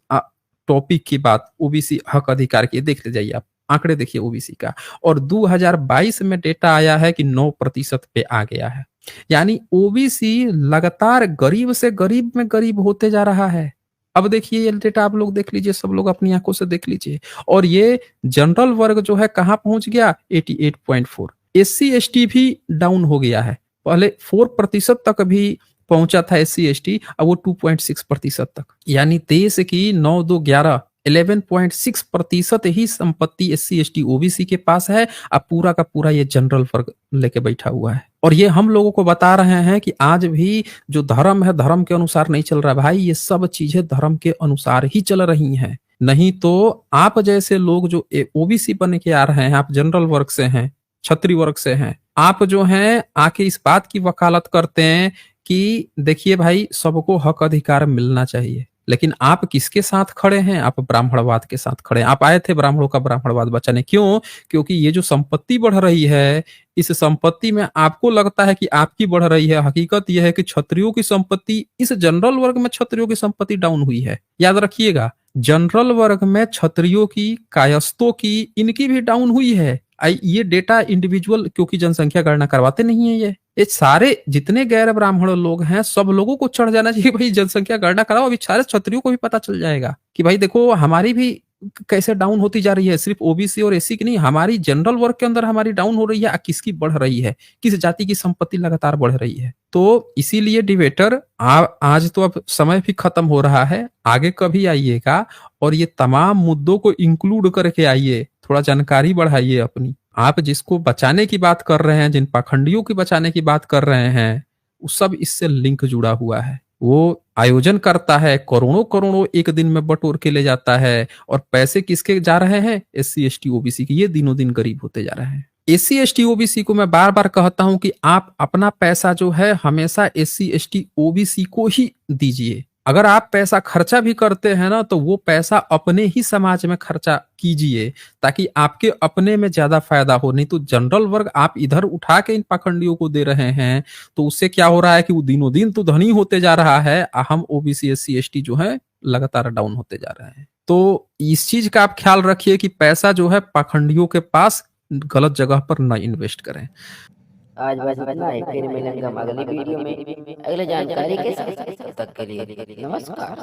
टॉपिक की बात, ओबीसी हक अधिकार की। देख ले जाइए आप आंकड़े देखिए ओबीसी का, और 2022 में डेटा आया है कि 9% पे आ गया है। यानी ओबीसी लगातार गरीब से गरीब में गरीब होते जा रहा है। अब देखिए ये डेटा आप लोग देख लीजिए, सब लोग अपनी आंखों से देख लीजिए। और ये जनरल वर्ग जो है कहां पहुंच गया, 88.4। एससी एसटी भी डाउन हो गया है, पहले 4% तक भी पहुंचा था एससी एसटी, अब वो 2.6% तक। यानी देश की 9 2 11 11.6% ही संपत्ति एससी एसटी ओबीसी के पास है। अब पूरा का पूरा ये जनरल वर्ग लेके बैठा हुआ है। और ये हम लोगों को बता रहे हैं कि आज भी जो धर्म है, धर्म के अनुसार नहीं चल रहा भाई, ये सब चीजें धर्म के अनुसार ही चल रही हैं। नहीं तो आप जैसे लोग जो ओबीसी बन के आ रहे हैं, आप जनरल वर्ग से हैं, छत्री वर्ग से हैं, आप जो हैं आके इस बात की वकालत करते हैं कि देखिए भाई सबको हक अधिकार मिलना चाहिए। लेकिन आप किसके साथ खड़े हैं, आप ब्राह्मणवाद के साथ खड़े हैं। आप आए थे ब्राह्मणों का ब्राह्मणवाद बचाने, क्यों? क्योंकि ये जो संपत्ति बढ़ रही है, इस संपत्ति में आपको लगता है कि आपकी बढ़ रही है, हकीकत यह है कि क्षत्रियों की संपत्ति, इस जनरल वर्ग में क्षत्रियों की संपत्ति डाउन हुई है। याद रखिएगा, जनरल वर्ग में क्षत्रियों की, कायस्थों की, इनकी भी डाउन हुई है। ये डेटा इंडिविजुअल, क्योंकि जनसंख्या गणना करवाते नहीं है, ये सारे जितने गैर ब्राह्मण लोग हैं सब लोगों को चढ़ जाना चाहिए भाई जनसंख्या गणना कराओ। अभी सारे क्षत्रियों को भी पता चल जाएगा कि भाई देखो हमारी भी कैसे डाउन होती जा रही है। सिर्फ ओबीसी और एससी की नहीं, हमारी जनरल वर्ग के अंदर हमारी डाउन हो रही है। किसकी बढ़ रही है, किस जाति की संपत्ति लगातार बढ़ रही है। तो इसीलिए डिबेटर आज तो अब समय भी खत्म हो रहा है, आगे कभी आइएगा और ये तमाम मुद्दों को इंक्लूड करके आइए, थोड़ा जानकारी बढ़ाइए अपनी। आप जिसको बचाने की बात कर रहे हैं, जिन पाखंडियों की बचाने की बात कर रहे हैं, वो सब इससे लिंक जुड़ा हुआ है। वो आयोजन करता है, करोड़ों करोड़ों एक दिन में बटोर के ले जाता है, और पैसे किसके जा रहे हैं, एससी एसटी ओबीसी के। ये दिनों दिन गरीब होते जा रहे हैं। एससी एसटी ओबीसी को मैं बार बार कहता हूं कि आप अपना पैसा जो है हमेशा एससी एसटी ओबीसी को ही दीजिए। अगर आप पैसा खर्चा भी करते हैं ना, तो वो पैसा अपने ही समाज में खर्चा कीजिए, ताकि आपके अपने में ज्यादा फायदा हो। नहीं तो जनरल वर्ग आप इधर उठा के इन पाखंडियों को दे रहे हैं, तो उससे क्या हो रहा है कि वो दिनों दिन तो धनी होते जा रहा है, हम ओबीसी एससी एसटी जो है लगातार डाउन होते जा रहे हैं। तो इस चीज का आप ख्याल रखिए कि पैसा जो है पाखंडियों के पास गलत जगह पर न इन्वेस्ट करें। आज बस इतना ही, फिर मिलेंगे हम अगली वीडियो में अगले जानकारी के साथ। तब तक के लिए नमस्कार।